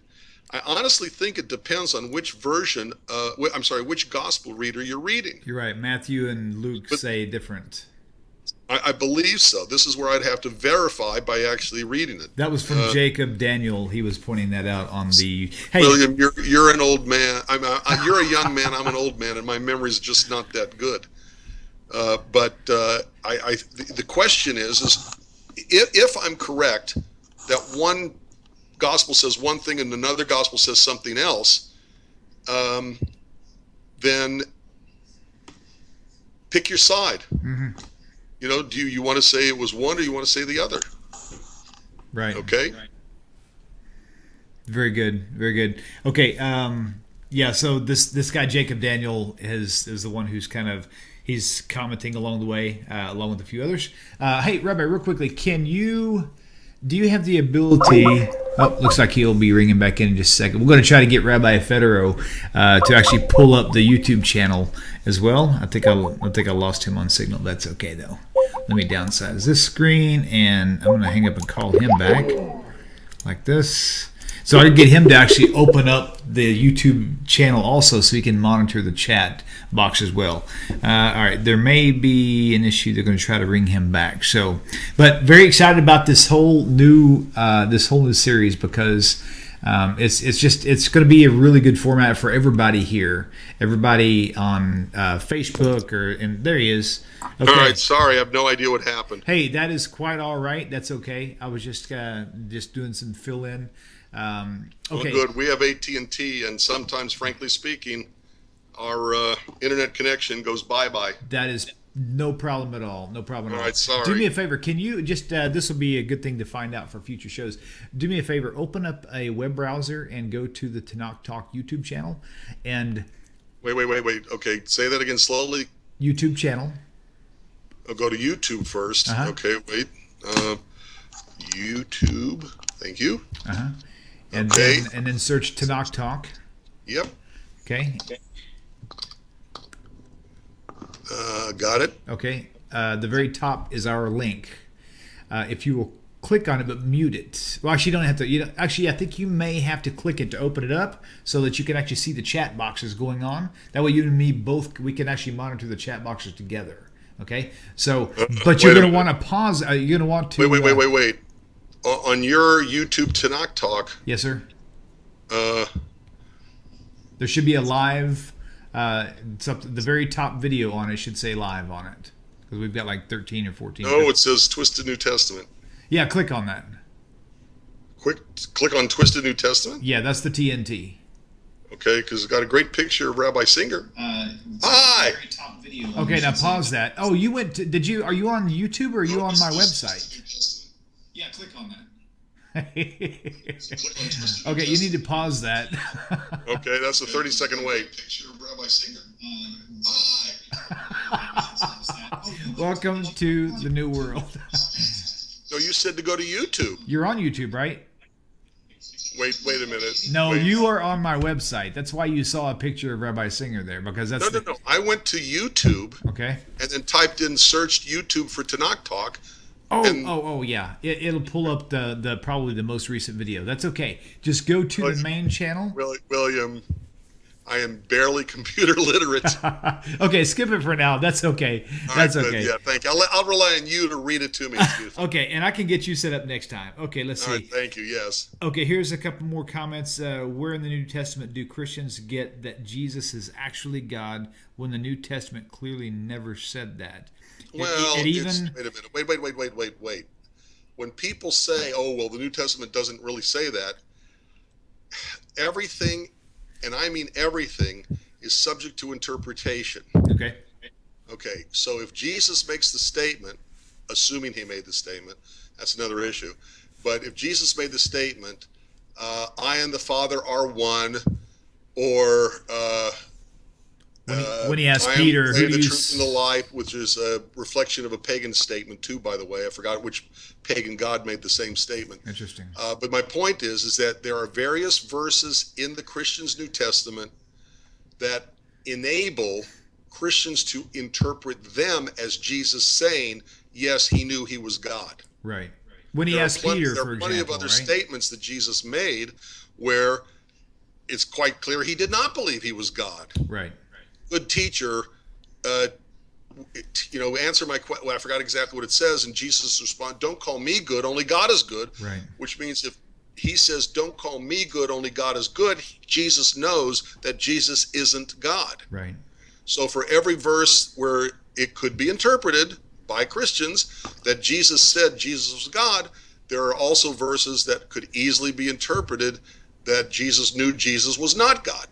I honestly think it depends on which version, which gospel reader you're reading. You're right. Matthew and Luke say different. I believe so. This is where I'd have to verify by actually reading it. That was from Jacob Daniel. He was pointing that out on the... Hey, William, you're an old man. You're a young man. I'm an old man, and my memory's just not that good. But the question is if I'm correct that one gospel says one thing and another gospel says something else, then pick your side. Mm-hmm. Do you want to say it was one or you want to say the other? Right. Okay. Right. Very good. Okay. So this guy Jacob Daniel is the one who's he's commenting along the way, along with a few others. Hey, Rabbi, real quickly, do you have the ability? Oh, looks like he'll be ringing back in just a second. We're going to try to get Rabbi Federow to actually pull up the YouTube channel as well. I think I lost him on signal. That's okay though. Let me downsize this screen, and I'm going to hang up and call him back like this. So I can get him to actually open up the YouTube channel also so he can monitor the chat box as well. All right, there may be an issue. They're going to try to ring him back. So, but very excited about this whole new series because It's going to be a really good format for everybody here, everybody on Facebook and there he is. Okay. All right, sorry, I have no idea what happened. Hey, that is quite all right. That's okay. I was just doing some fill in. Okay. Well, good. We have AT&T, and sometimes, frankly speaking, our internet connection goes bye-bye. That is no problem at all. No problem at all. All right, sorry. Do me a favor. Can you just, this will be a good thing to find out for future shows. Do me a favor. Open up a web browser and go to the Tanakh Talk YouTube channel. And Wait. Okay, say that again slowly. YouTube channel. I'll go to YouTube first. Uh-huh. Okay, wait. YouTube. Thank you. Uh-huh. And Okay. then search Tanakh Talk. Yep. Okay. Got it. Okay. The very top is our link. If you will click on it but mute it. Well, actually, you don't have to. Actually, I think you may have to click it to open it up so that you can actually see the chat boxes going on. That way, you and me both, we can actually monitor the chat boxes together. Okay. So, but you're going to want to pause. You're going to want to. Wait. On your YouTube Tanakh Talk. Yes, sir. There should be a live. The very top video on it should say live on it because we've got like 13 or 14. No, it says Twisted New Testament. Yeah, click on that. Click on Twisted New Testament. Yeah, that's the TNT. Okay, because it's got a great picture of Rabbi Singer. Hi. Okay, now pause that. Oh, you went to, are you on YouTube or are you on my website? Yeah, click on that. Okay, you need to pause that. Okay, that's a 30-second wait. Welcome to the new world. No, you said to go to YouTube. You're on YouTube, right? Wait a minute. No, Wait. you are on my website. That's why you saw a picture of Rabbi Singer there, because that's No. I went to YouTube. Okay. And then searched YouTube for Tanakh Talk. Oh, yeah. It'll pull up the probably the most recent video. That's okay. Just go to the main channel. Wil'Liam, I am barely computer literate. Okay, skip it for now. That's okay. That's okay. Yeah, thank you. I'll rely on you to read it to me. Okay, and I can get you set up next time. Okay, let's see. All right, thank you. Yes. Okay, here's a couple more comments. Where in the New Testament do Christians get that Jesus is actually God when the New Testament clearly never said that? Well, wait a minute. Wait. When people say, "Oh, well, the New Testament doesn't really say that," everything, and I mean everything, is subject to interpretation. Okay. Okay. So if Jesus makes the statement, assuming he made the statement, that's another issue. But if Jesus made the statement, "I and the Father are one," or when he asked Peter, "Who the truth and the life," which is a reflection of a pagan statement too, by the way. I forgot which pagan god made the same statement. Interesting. But my point is that there are various verses in the Christian's New Testament that enable Christians to interpret them as Jesus saying, yes, he knew he was God. Right. When he asked Peter, for example, there are plenty of other statements that Jesus made where it's quite clear he did not believe he was God. Right. Good teacher, answer my question. Well, I forgot exactly what it says, and Jesus responds, "Don't call me good, only God is good." Right. Which means if he says, "Don't call me good, only God is good," Jesus knows that Jesus isn't God. Right. So for every verse where it could be interpreted by Christians that Jesus said Jesus was God, there are also verses that could easily be interpreted that Jesus knew Jesus was not God.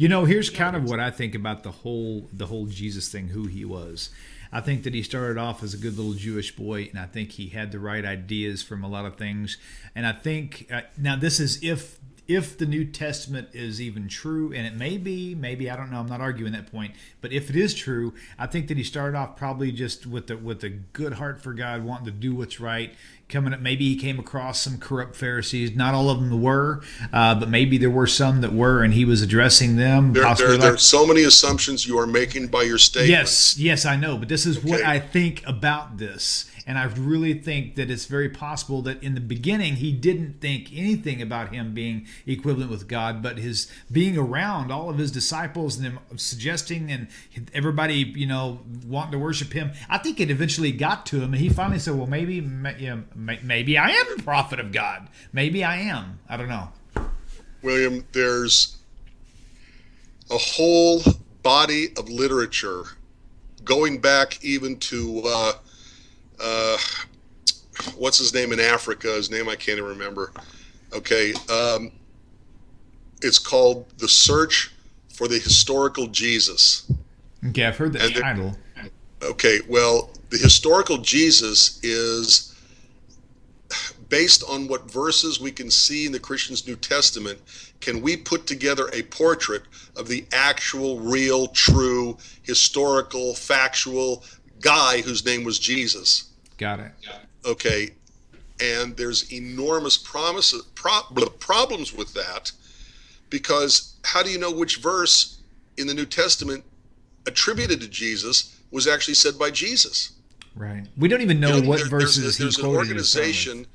Here's kind of what I think about the whole Jesus thing, who he was. I think that he started off as a good little Jewish boy, and I think he had the right ideas from a lot of things. And I think now this is if the New Testament is even true, and it may be, maybe, I don't know, I'm not arguing that point, but if it is true, I think that he started off probably just with a good heart for God, wanting to do what's right. Maybe he came across some corrupt Pharisees. Not all of them were, but maybe there were some that were, and he was addressing them. There are so many assumptions you are making by your statement. Yes, I know, but this is what I think about this. And I really think that it's very possible that in the beginning he didn't think anything about him being equivalent with God, but his being around all of his disciples and them suggesting and everybody, wanting to worship him, I think it eventually got to him, and he finally said, well, maybe maybe I am a prophet of God. Maybe I am. I don't know. William, there's a whole body of literature going back even to what's his name in Africa? His name I can't even remember. Okay, it's called The Search for the Historical Jesus. Okay, I've heard that title. Okay, well, the historical Jesus is based on what verses we can see in the Christian's New Testament. Can we put together a portrait of the actual, real, true, historical, factual guy whose name was Jesus? Got it. Okay, and there's enormous problems with that, because how do you know which verse in the New Testament attributed to Jesus was actually said by Jesus? Right. We don't even know what verses there's he an quoted. organization.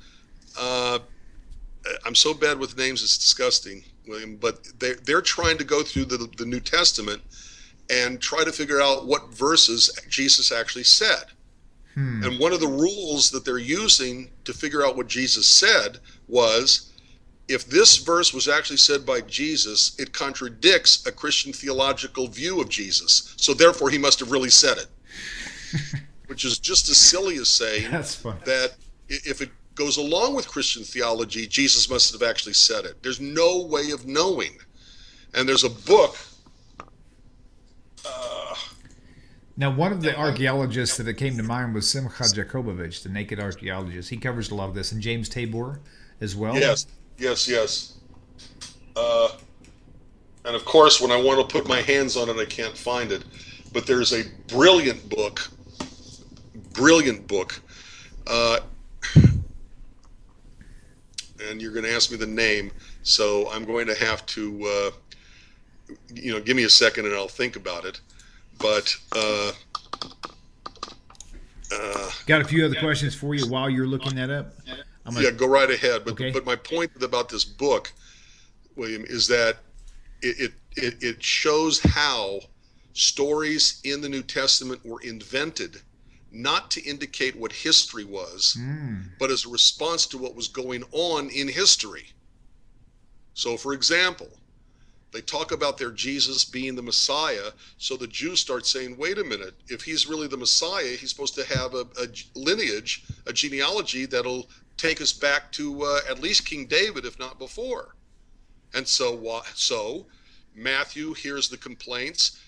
I'm so bad with names; it's disgusting, William. But they're trying to go through the New Testament and try to figure out what verses Jesus actually said. And one of the rules that they're using to figure out what Jesus said was, if this verse was actually said by Jesus, it contradicts a Christian theological view of Jesus. So therefore, he must have really said it, which is just as silly as saying that if it goes along with Christian theology, Jesus must have actually said it. There's no way of knowing. And there's a book. Now, one of the archaeologists that came to mind was Simcha Jakobovich, the naked archaeologist. He covers a lot of this, and James Tabor as well. Yes. And of course, when I want to put my hands on it, I can't find it. But there's a brilliant book. And you're going to ask me the name, so I'm going to have to, give me a second and I'll think about it. But got a few other questions for you while you're looking that up. Go right ahead. But okay. But my point about this book, William, is that it shows how stories in the New Testament were invented not to indicate what history was, but as a response to what was going on in history. So, for example, they talk about their Jesus being the Messiah, so the Jews start saying, wait a minute, if he's really the Messiah, he's supposed to have a lineage, a genealogy that'll take us back to at least King David, if not before. And so Matthew hears the complaints,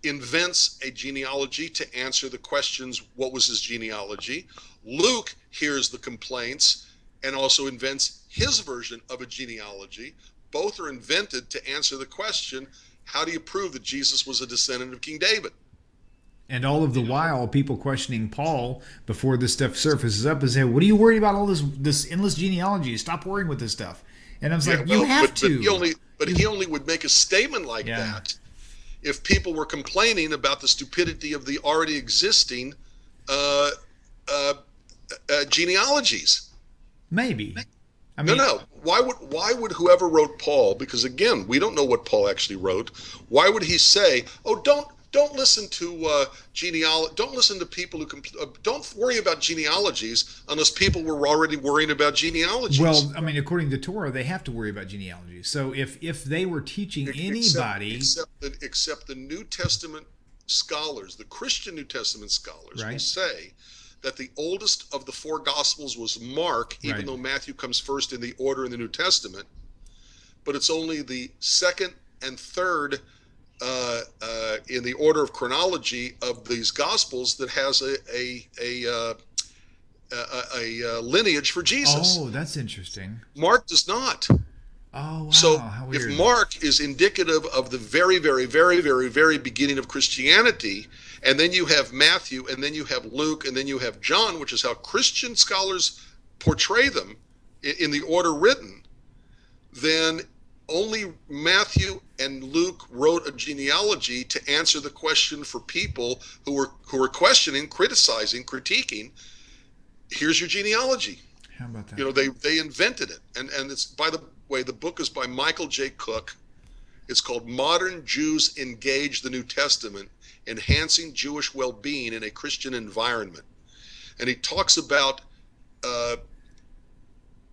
invents a genealogy to answer the questions, what was his genealogy? Luke hears the complaints and also invents his version of a genealogy. Both are invented to answer the question, how do you prove that Jesus was a descendant of King David? And all of the while, people questioning Paul before this stuff surfaces up and say, what are you worried about all this endless genealogy? Stop worrying with this stuff. And I was like, you have to. He only would make a statement like that if people were complaining about the stupidity of the already existing genealogies. Maybe. I mean, No. Why would whoever wrote Paul? Because again, we don't know what Paul actually wrote. Why would he say, "Oh, don't listen to genealogy. Don't listen to people who don't worry about genealogies unless people were already worrying about genealogies." Well, I mean, according to Torah, they have to worry about genealogy. So if they were teaching anybody, except the New Testament scholars, the Christian New Testament scholars, will say that the oldest of the four Gospels was Mark, even though Matthew comes first in the order in the New Testament, but it's only the second and third in the order of chronology of these Gospels that has a lineage for Jesus. Oh, that's interesting. Mark does not. Oh, wow. So how weird. If Mark is indicative of the very, very, very, very, very beginning of Christianity, and then you have Matthew, and then you have Luke, and then you have John, which is how Christian scholars portray them in the order written, then only Matthew and Luke wrote a genealogy to answer the question for people who were questioning, criticizing, critiquing. Here's your genealogy. How about that? You know, they invented it, and it's, by the way, the book is by Michael J. Cook. It's called Modern Jews Engage the New Testament, Enhancing Jewish Well-Being in a Christian Environment. And he talks about uh,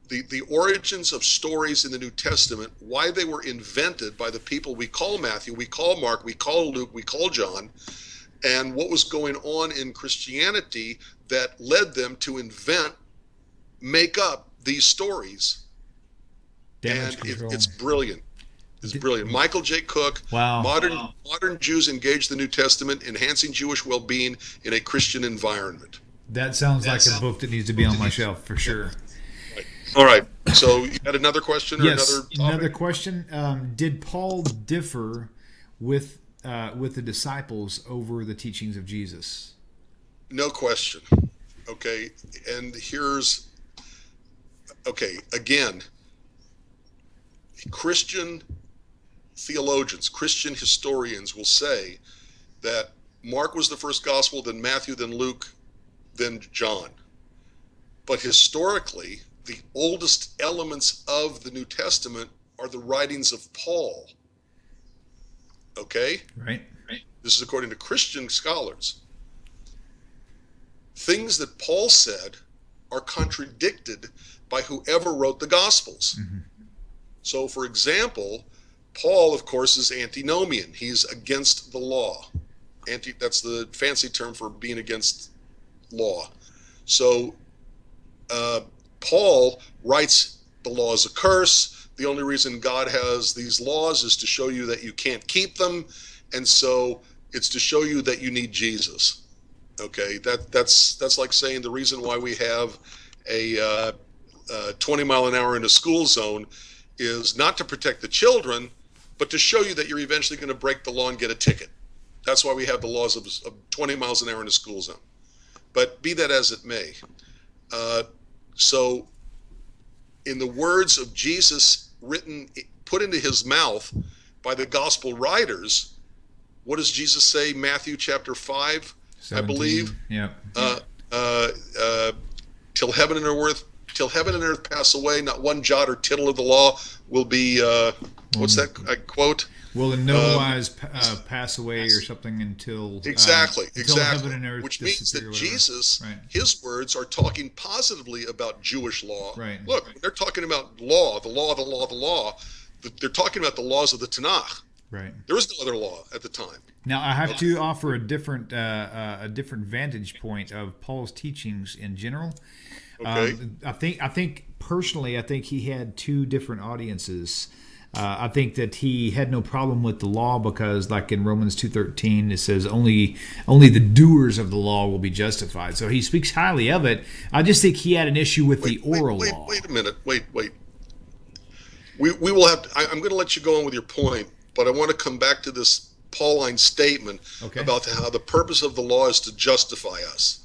the origins of stories in the New Testament, why they were invented by the people we call Matthew, we call Mark, we call Luke, we call John, and what was going on in Christianity that led them to make up these stories. Damage and control. It's brilliant. It's brilliant. Michael J. Cook, Wow. Modern Jews engage the New Testament, enhancing Jewish well-being in a Christian environment. That sounds like a book that needs to be on my shelf for sure. Right. All right. So you had another question or Yes, another question. Did Paul differ with the disciples over the teachings of Jesus? No question. Okay. And again, Christian theologians, Christian historians will say that Mark was the first gospel, then Matthew, then Luke, then John. But historically, the oldest elements of the New Testament are the writings of Paul. Okay? Right. This is according to Christian scholars. Things that Paul said are contradicted by whoever wrote the Gospels. Mm-hmm. So, for example, Paul, of course, is antinomian. He's against the law. That's the fancy term for being against law. So, Paul writes the law is a curse. The only reason God has these laws is to show you that you can't keep them. And so it's to show you that you need Jesus. Okay, that's like saying the reason why we have a 20 mile an hour in a school zone is not to protect the children, but to show you that you're eventually going to break the law and get a ticket. That's why we have the laws of 20 miles an hour in a school zone. But be that as it may, so in the words of Jesus put into his mouth by the gospel writers, what does Jesus say? Matthew chapter 5, 17, I believe. Yeah. Till heaven and earth pass away, not one jot or tittle of the law will be. What's that quote? Will in no wise pass away or something until exactly. heaven and earth which means that Jesus, right. His words are talking positively about Jewish law. Right. Look, they're talking about the law. They're talking about the laws of the Tanakh. Right. There was no other law at the time. Now I have to offer a different vantage point of Paul's teachings in general. Okay. I think personally, he had two different audiences. I think that he had no problem with the law because, like in Romans 2:13, it says only the doers of the law will be justified. So he speaks highly of it. I just think he had an issue with the oral law. Wait a minute. Wait. We will have to, I'm going to let you go on with your point, but I want to come back to this Pauline statement about how the purpose of the law is to justify us.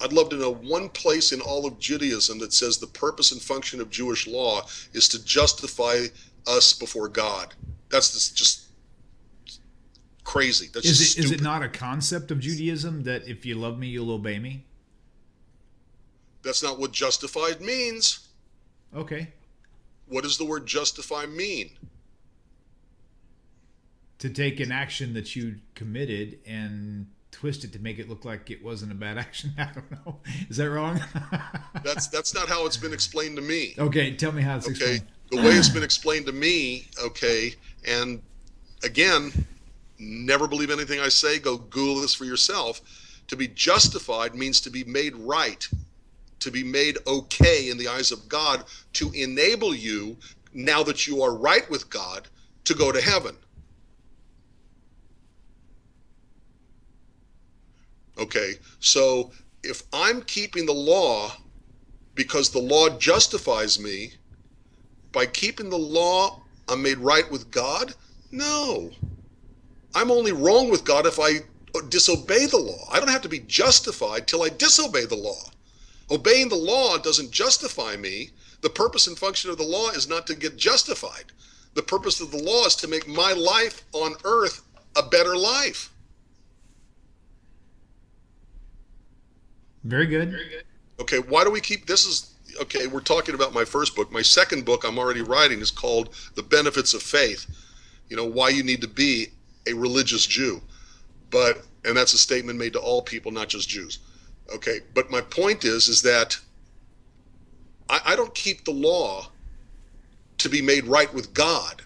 I'd love to know one place in all of Judaism that says the purpose and function of Jewish law is to justify us before God. That's just crazy. That's just stupid. Is it not a concept of Judaism that if you love me, you'll obey me? That's not what justified means. Okay. What does the word justify mean? To take an action that you committed and twist it to make it look like it wasn't a bad action. I don't know. Is that wrong? That's not how it's been explained to me. Okay, tell me how it's explained. The way it's been explained to me, and again, never believe anything I say, go Google this for yourself. To be justified means to be made right, to be made okay in the eyes of God, to enable you, now that you are right with God, to go to heaven. Okay, so if I'm keeping the law because the law justifies me, by keeping the law, I'm made right with God? No. I'm only wrong with God if I disobey the law. I don't have to be justified till I disobey the law. Obeying the law doesn't justify me. The purpose and function of the law is not to get justified. The purpose of the law is to make my life on earth a better life. Very good. Okay, why do we keep this? We're talking about my first book. My second book I'm already writing is called The Benefits of Faith. Why you need to be a religious Jew. And that's a statement made to all people, not just Jews. Okay, but my point is that I don't keep the law to be made right with God.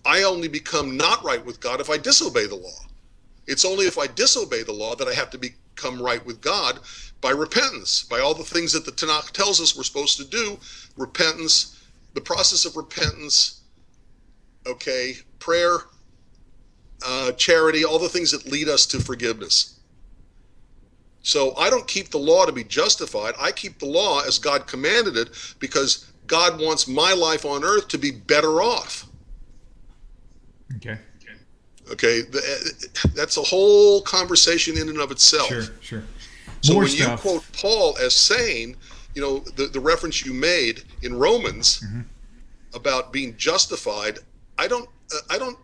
I only become not right with God if I disobey the law. It's only if I disobey the law that I have to become right with God by repentance, by all the things that the Tanakh tells us we're supposed to do. Repentance, the process of repentance, okay, prayer, charity, all the things that lead us to forgiveness. So I don't keep the law to be justified. I keep the law as God commanded it because God wants my life on earth to be better off. Okay. Okay, that's a whole conversation in and of itself. Sure. So More when stuff. you quote Paul as saying, the reference you made in Romans about being justified, I don't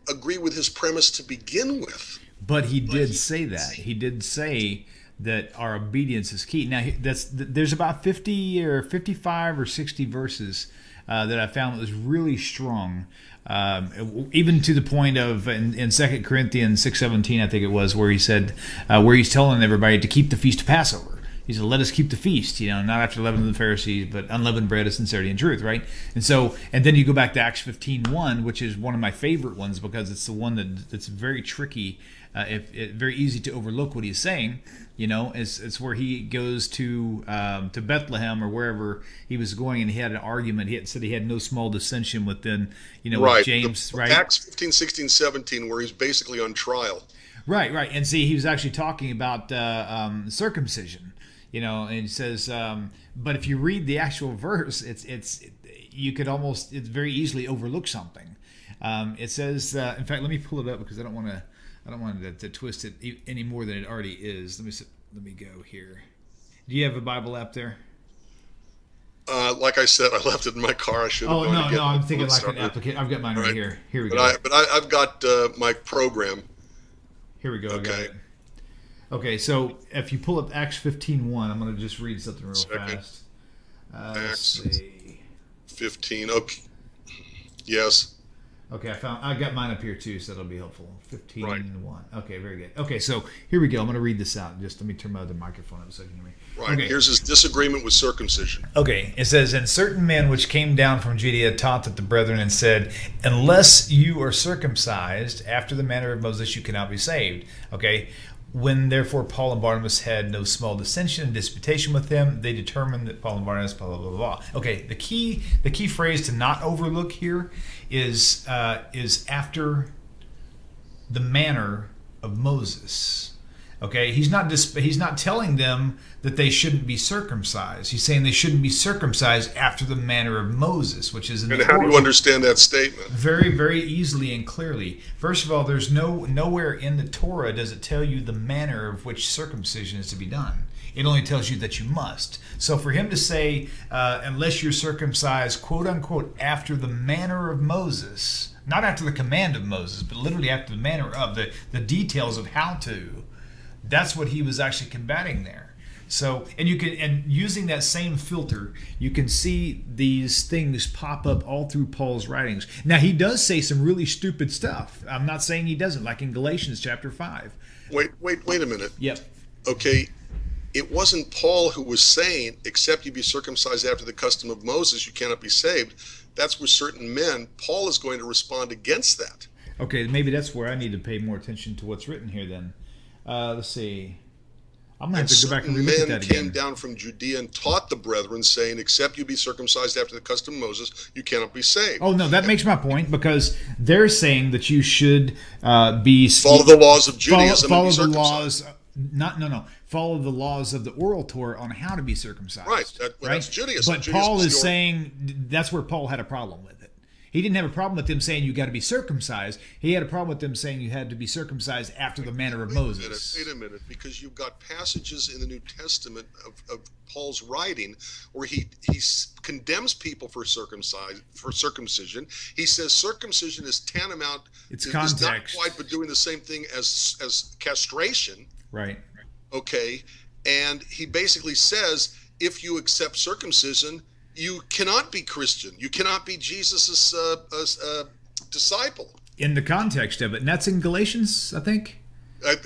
agree with his premise to begin with. But he did say that. He did say that our obedience is key. Now, there's about 50 or 55 or 60 verses that I found that was really strong, even to the point of in 2 Corinthians 6:17, I think it was, where he said, where he's telling everybody to keep the feast of Passover. He said, "Let us keep the feast, not after the leaven of the Pharisees, but unleavened bread of sincerity and truth," right? And then you go back to Acts 15:1, which is one of my favorite ones because it's the one that's very tricky, very easy to overlook what he's saying. It's where he goes to Bethlehem or wherever he was going, and he had an argument. He said he had no small dissension within, right. with James, right? Acts 15, 16, 17, where he's basically on trial. Right. And see, he was actually talking about circumcision. And he says, but if you read the actual verse, it's very easily overlook something. It says, in fact, let me pull it up because I don't want to twist it any more than it already is. Let me go here. Do you have a Bible app there? Like I said, I left it in my car. I should have. Oh no, I'm thinking like an application. I've got mine right here. Here we go. I've got my program. Here we go. Okay. I got it. Okay, so if you pull up Acts 15:1, I'm going to just read something real fast. Let's see. 15. Okay. Yes. Okay, I got mine up here too, so that'll be helpful. 15:1. Right. Okay, very good. Okay, so here we go. I'm going to read this out. Just let me turn my other microphone up so you can hear me. Right. Okay. Here's his disagreement with circumcision. Okay, it says, "And certain men which came down from Judea taught that the brethren and said, unless you are circumcised after the manner of Moses, you cannot be saved." Okay. When therefore Paul and Barnabas had no small dissension and disputation with them, they determined that Paul and Barnabas, blah, blah, blah, blah. Okay, the key phrase to not overlook here is after the manner of Moses. Okay, he's not telling them that they shouldn't be circumcised. He's saying they shouldn't be circumcised after the manner of Moses, which is in and the how Torah. do you understand that statement? Very, very easily and clearly. First of all, there's nowhere in the Torah does it tell you the manner of which circumcision is to be done. It only tells you that you must. So for him to say, unless you're circumcised, quote unquote, after the manner of Moses, not after the command of Moses, but literally after the manner of the details of how to. That's what he was actually combating there. So, and using that same filter, you can see these things pop up all through Paul's writings. Now, he does say some really stupid stuff. I'm not saying he doesn't, like in Galatians chapter 5. Wait a minute. Yep. Okay, it wasn't Paul who was saying, except you be circumcised after the custom of Moses, you cannot be saved. That's with certain men. Paul is going to respond against that. Okay, maybe that's where I need to pay more attention to what's written here then. Let's see. I'm going to have to go back and relook at that again. Men came down from Judea and taught the brethren, saying, except you be circumcised after the custom of Moses, you cannot be saved. Oh, no, that makes my point, because they're saying that you should follow the laws of Judaism and be circumcised. Follow the laws of the oral Torah on how to be circumcised. Right, that's Judaism. But Paul is saying that's where Paul had a problem with it. He didn't have a problem with them saying you got to be circumcised. He had a problem with them saying you had to be circumcised after the manner of Moses. Wait a minute, because you've got passages in the New Testament of Paul's writing where he condemns people for circumcision. He says circumcision is tantamount. It's context. Not quite, but doing the same thing as castration. Right. Okay, and he basically says if you accept circumcision, you cannot be Christian. You cannot be Jesus' disciple. In the context of it. And that's in Galatians, I think?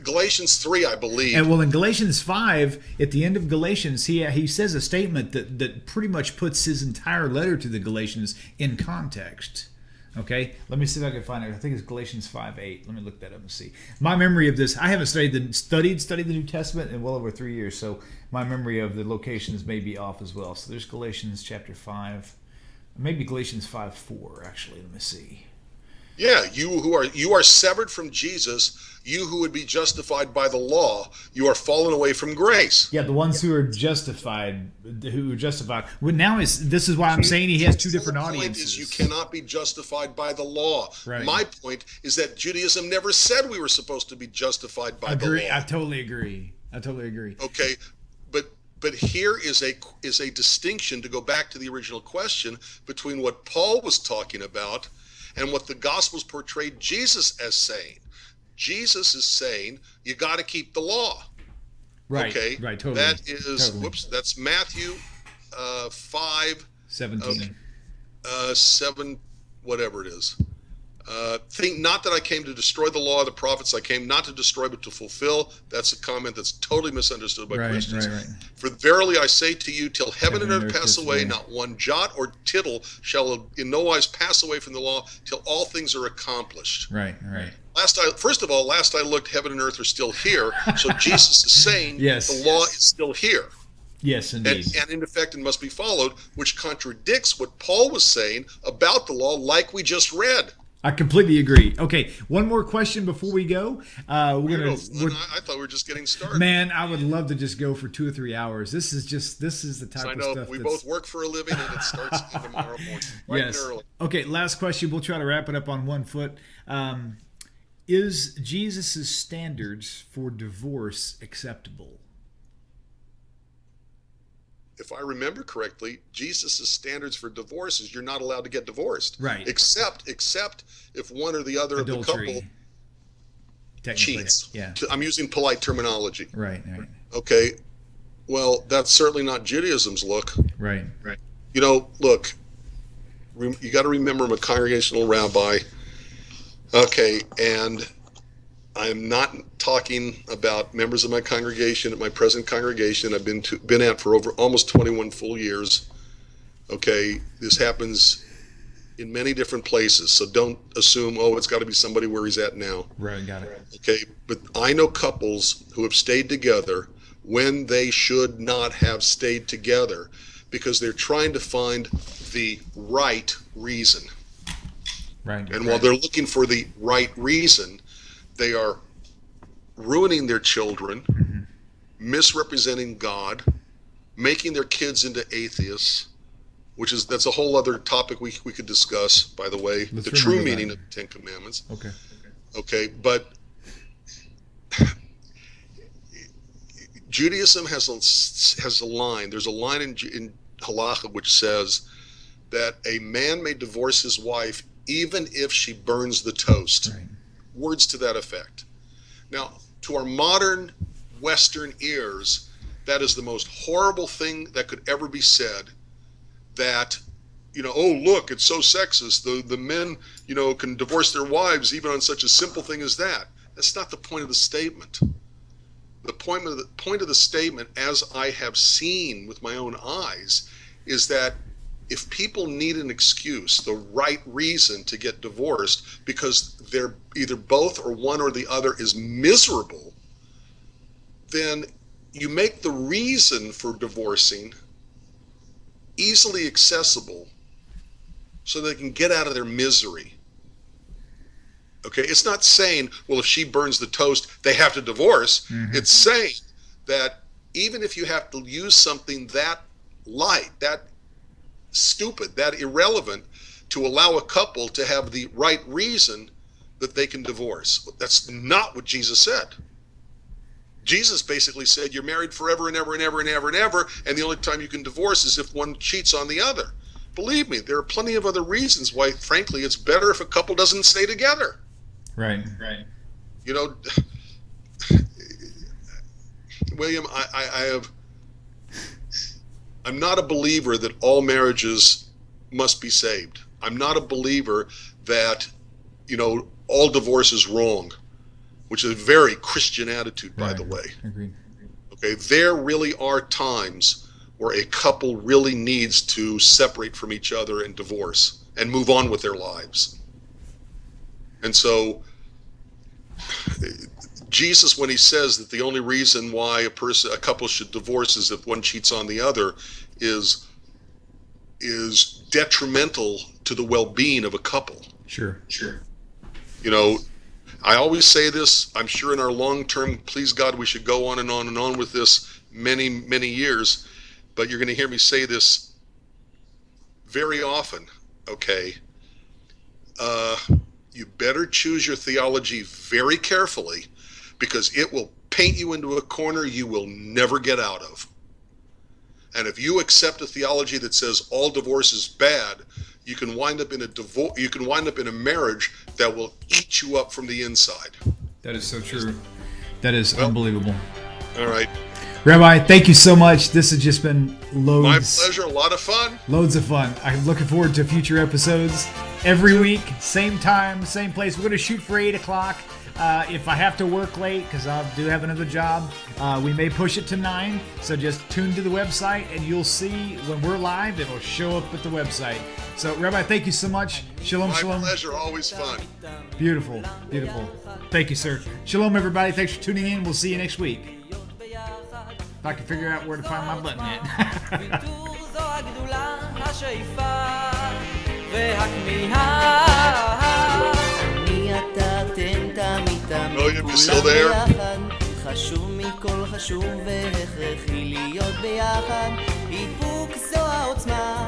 Galatians 3, I believe. And well, in Galatians 5, at the end of Galatians, he says a statement that pretty much puts his entire letter to the Galatians in context. Okay, let me see if I can find it. I think it's Galatians 5:8. Let me look that up and see. My memory of this, I haven't studied the New Testament in well over 3 years, so my memory of the locations may be off as well. So there's Galatians chapter 5, maybe Galatians 5:4 actually. Let me see. Yeah, you are severed from Jesus. You who would be justified by the law, you are fallen away from grace. Yeah, the ones who are justified, Well, now this is why I'm saying he has two different audiences. The point is, you cannot be justified by the law. Right. My point is that Judaism never said we were supposed to be justified by the law. I totally agree. Okay, but here is a distinction, to go back to the original question, between what Paul was talking about and what the Gospels portrayed Jesus as saying. Jesus is saying you got to keep the law. Right. Okay. Right. Totally. That is. Totally. That's Matthew 5:17. 7, whatever it is. Think not that I came to destroy the law of the prophets. I came not to destroy, but to fulfill. That's a comment that's totally misunderstood by Christians. Right. For verily I say to you, till heaven and earth pass away, not one jot or tittle shall in no wise pass away from the law, till all things are accomplished. Right. First of all, last I looked, heaven and earth are still here. So Jesus is saying yes. The law is still here. Yes, indeed. And in effect, it must be followed, which contradicts what Paul was saying about the law, like we just read. I completely agree. Okay, one more question before we go. I thought we were just getting started. Man, I would love to just go for 2 or 3 hours. This is the type of stuff. We both work for a living, and it starts tomorrow morning, right and early. Okay, last question. We'll try to wrap it up on one foot. Is Jesus' standards for divorce acceptable? If I remember correctly, Jesus' standards for divorce is you're not allowed to get divorced. Right. Except if one or the other Adultery, of the couple cheats. Yeah. I'm using polite terminology. Right. Okay. Well, that's certainly not Judaism's look. Right. You know, look, you got to remember I'm a congregational rabbi. Okay, and I'm not talking about members of my congregation, at my present congregation I've been at for over almost 21 full years. Okay, this happens in many different places, so don't assume, it's got to be somebody where he's at now. Right, got it. Okay, but I know couples who have stayed together when they should not have stayed together because they're trying to find the right reason. Right. And while they're looking for the right reason, they are ruining their children, misrepresenting God, making their kids into atheists, that's a whole other topic we could discuss, by the way, the true meaning of the Ten Commandments. Okay, but Judaism has a line. There's a line in Halacha which says that a man may divorce his wife even if she burns the toast. Right. Words to that effect. Now, to our modern Western ears, that is the most horrible thing that could ever be said. That, look, it's so sexist. The men, can divorce their wives even on such a simple thing as that. That's not the point of the statement. The point of the statement, as I have seen with my own eyes, is that if people need an excuse, the right reason to get divorced because they're either both or one or the other is miserable, then you make the reason for divorcing easily accessible so they can get out of their misery. Okay, it's not saying, well, if she burns the toast, they have to divorce. It's saying that even if you have to use something that light, that stupid, that irrelevant, to allow a couple to have the right reason that they can divorce. That's not what Jesus said. Jesus basically said you're married forever and ever and ever and ever and ever, and the only time you can divorce is if one cheats on the other. Believe me, there are plenty of other reasons why, frankly, it's better if a couple doesn't stay together. Right. William, I'm not a believer that all marriages must be saved. I'm not a believer that, all divorce is wrong. which is a very Christian attitude, by the way. Agreed. Okay, there really are times where a couple really needs to separate from each other and divorce and move on with their lives. And so Jesus, when he says that the only reason why a couple should divorce is if one cheats on the other, is detrimental to the well-being of a couple. Sure. You know, I always say this, I'm sure in our long-term, please God, we should go on and on and on with this many, many years, but you're going to hear me say this very often, okay? You better choose your theology very carefully, because it will paint you into a corner you will never get out of. And if you accept a theology that says all divorce is bad, you can wind up in a marriage that will eat you up from the inside. That is so true. That is unbelievable. All right. Rabbi, thank you so much. This has just been loads. My pleasure. A lot of fun. Loads of fun. I'm looking forward to future episodes every week, same time, same place. We're going to shoot for 8 o'clock. If I have to work late, because I do have another job, we may push it to 9. So just tune to the website and you'll see when we're live, it'll show up at the website. So, Rabbi, thank you so much. Shalom, shalom. My pleasure. Always fun. Beautiful, beautiful. Thank you, sir. Shalom, everybody. Thanks for tuning in. We'll see you next week. If I can figure out where to find my button at. William, you still there? חשוב מכל חשוב והכרחי להיות ביחד. איפוק זו העוצמה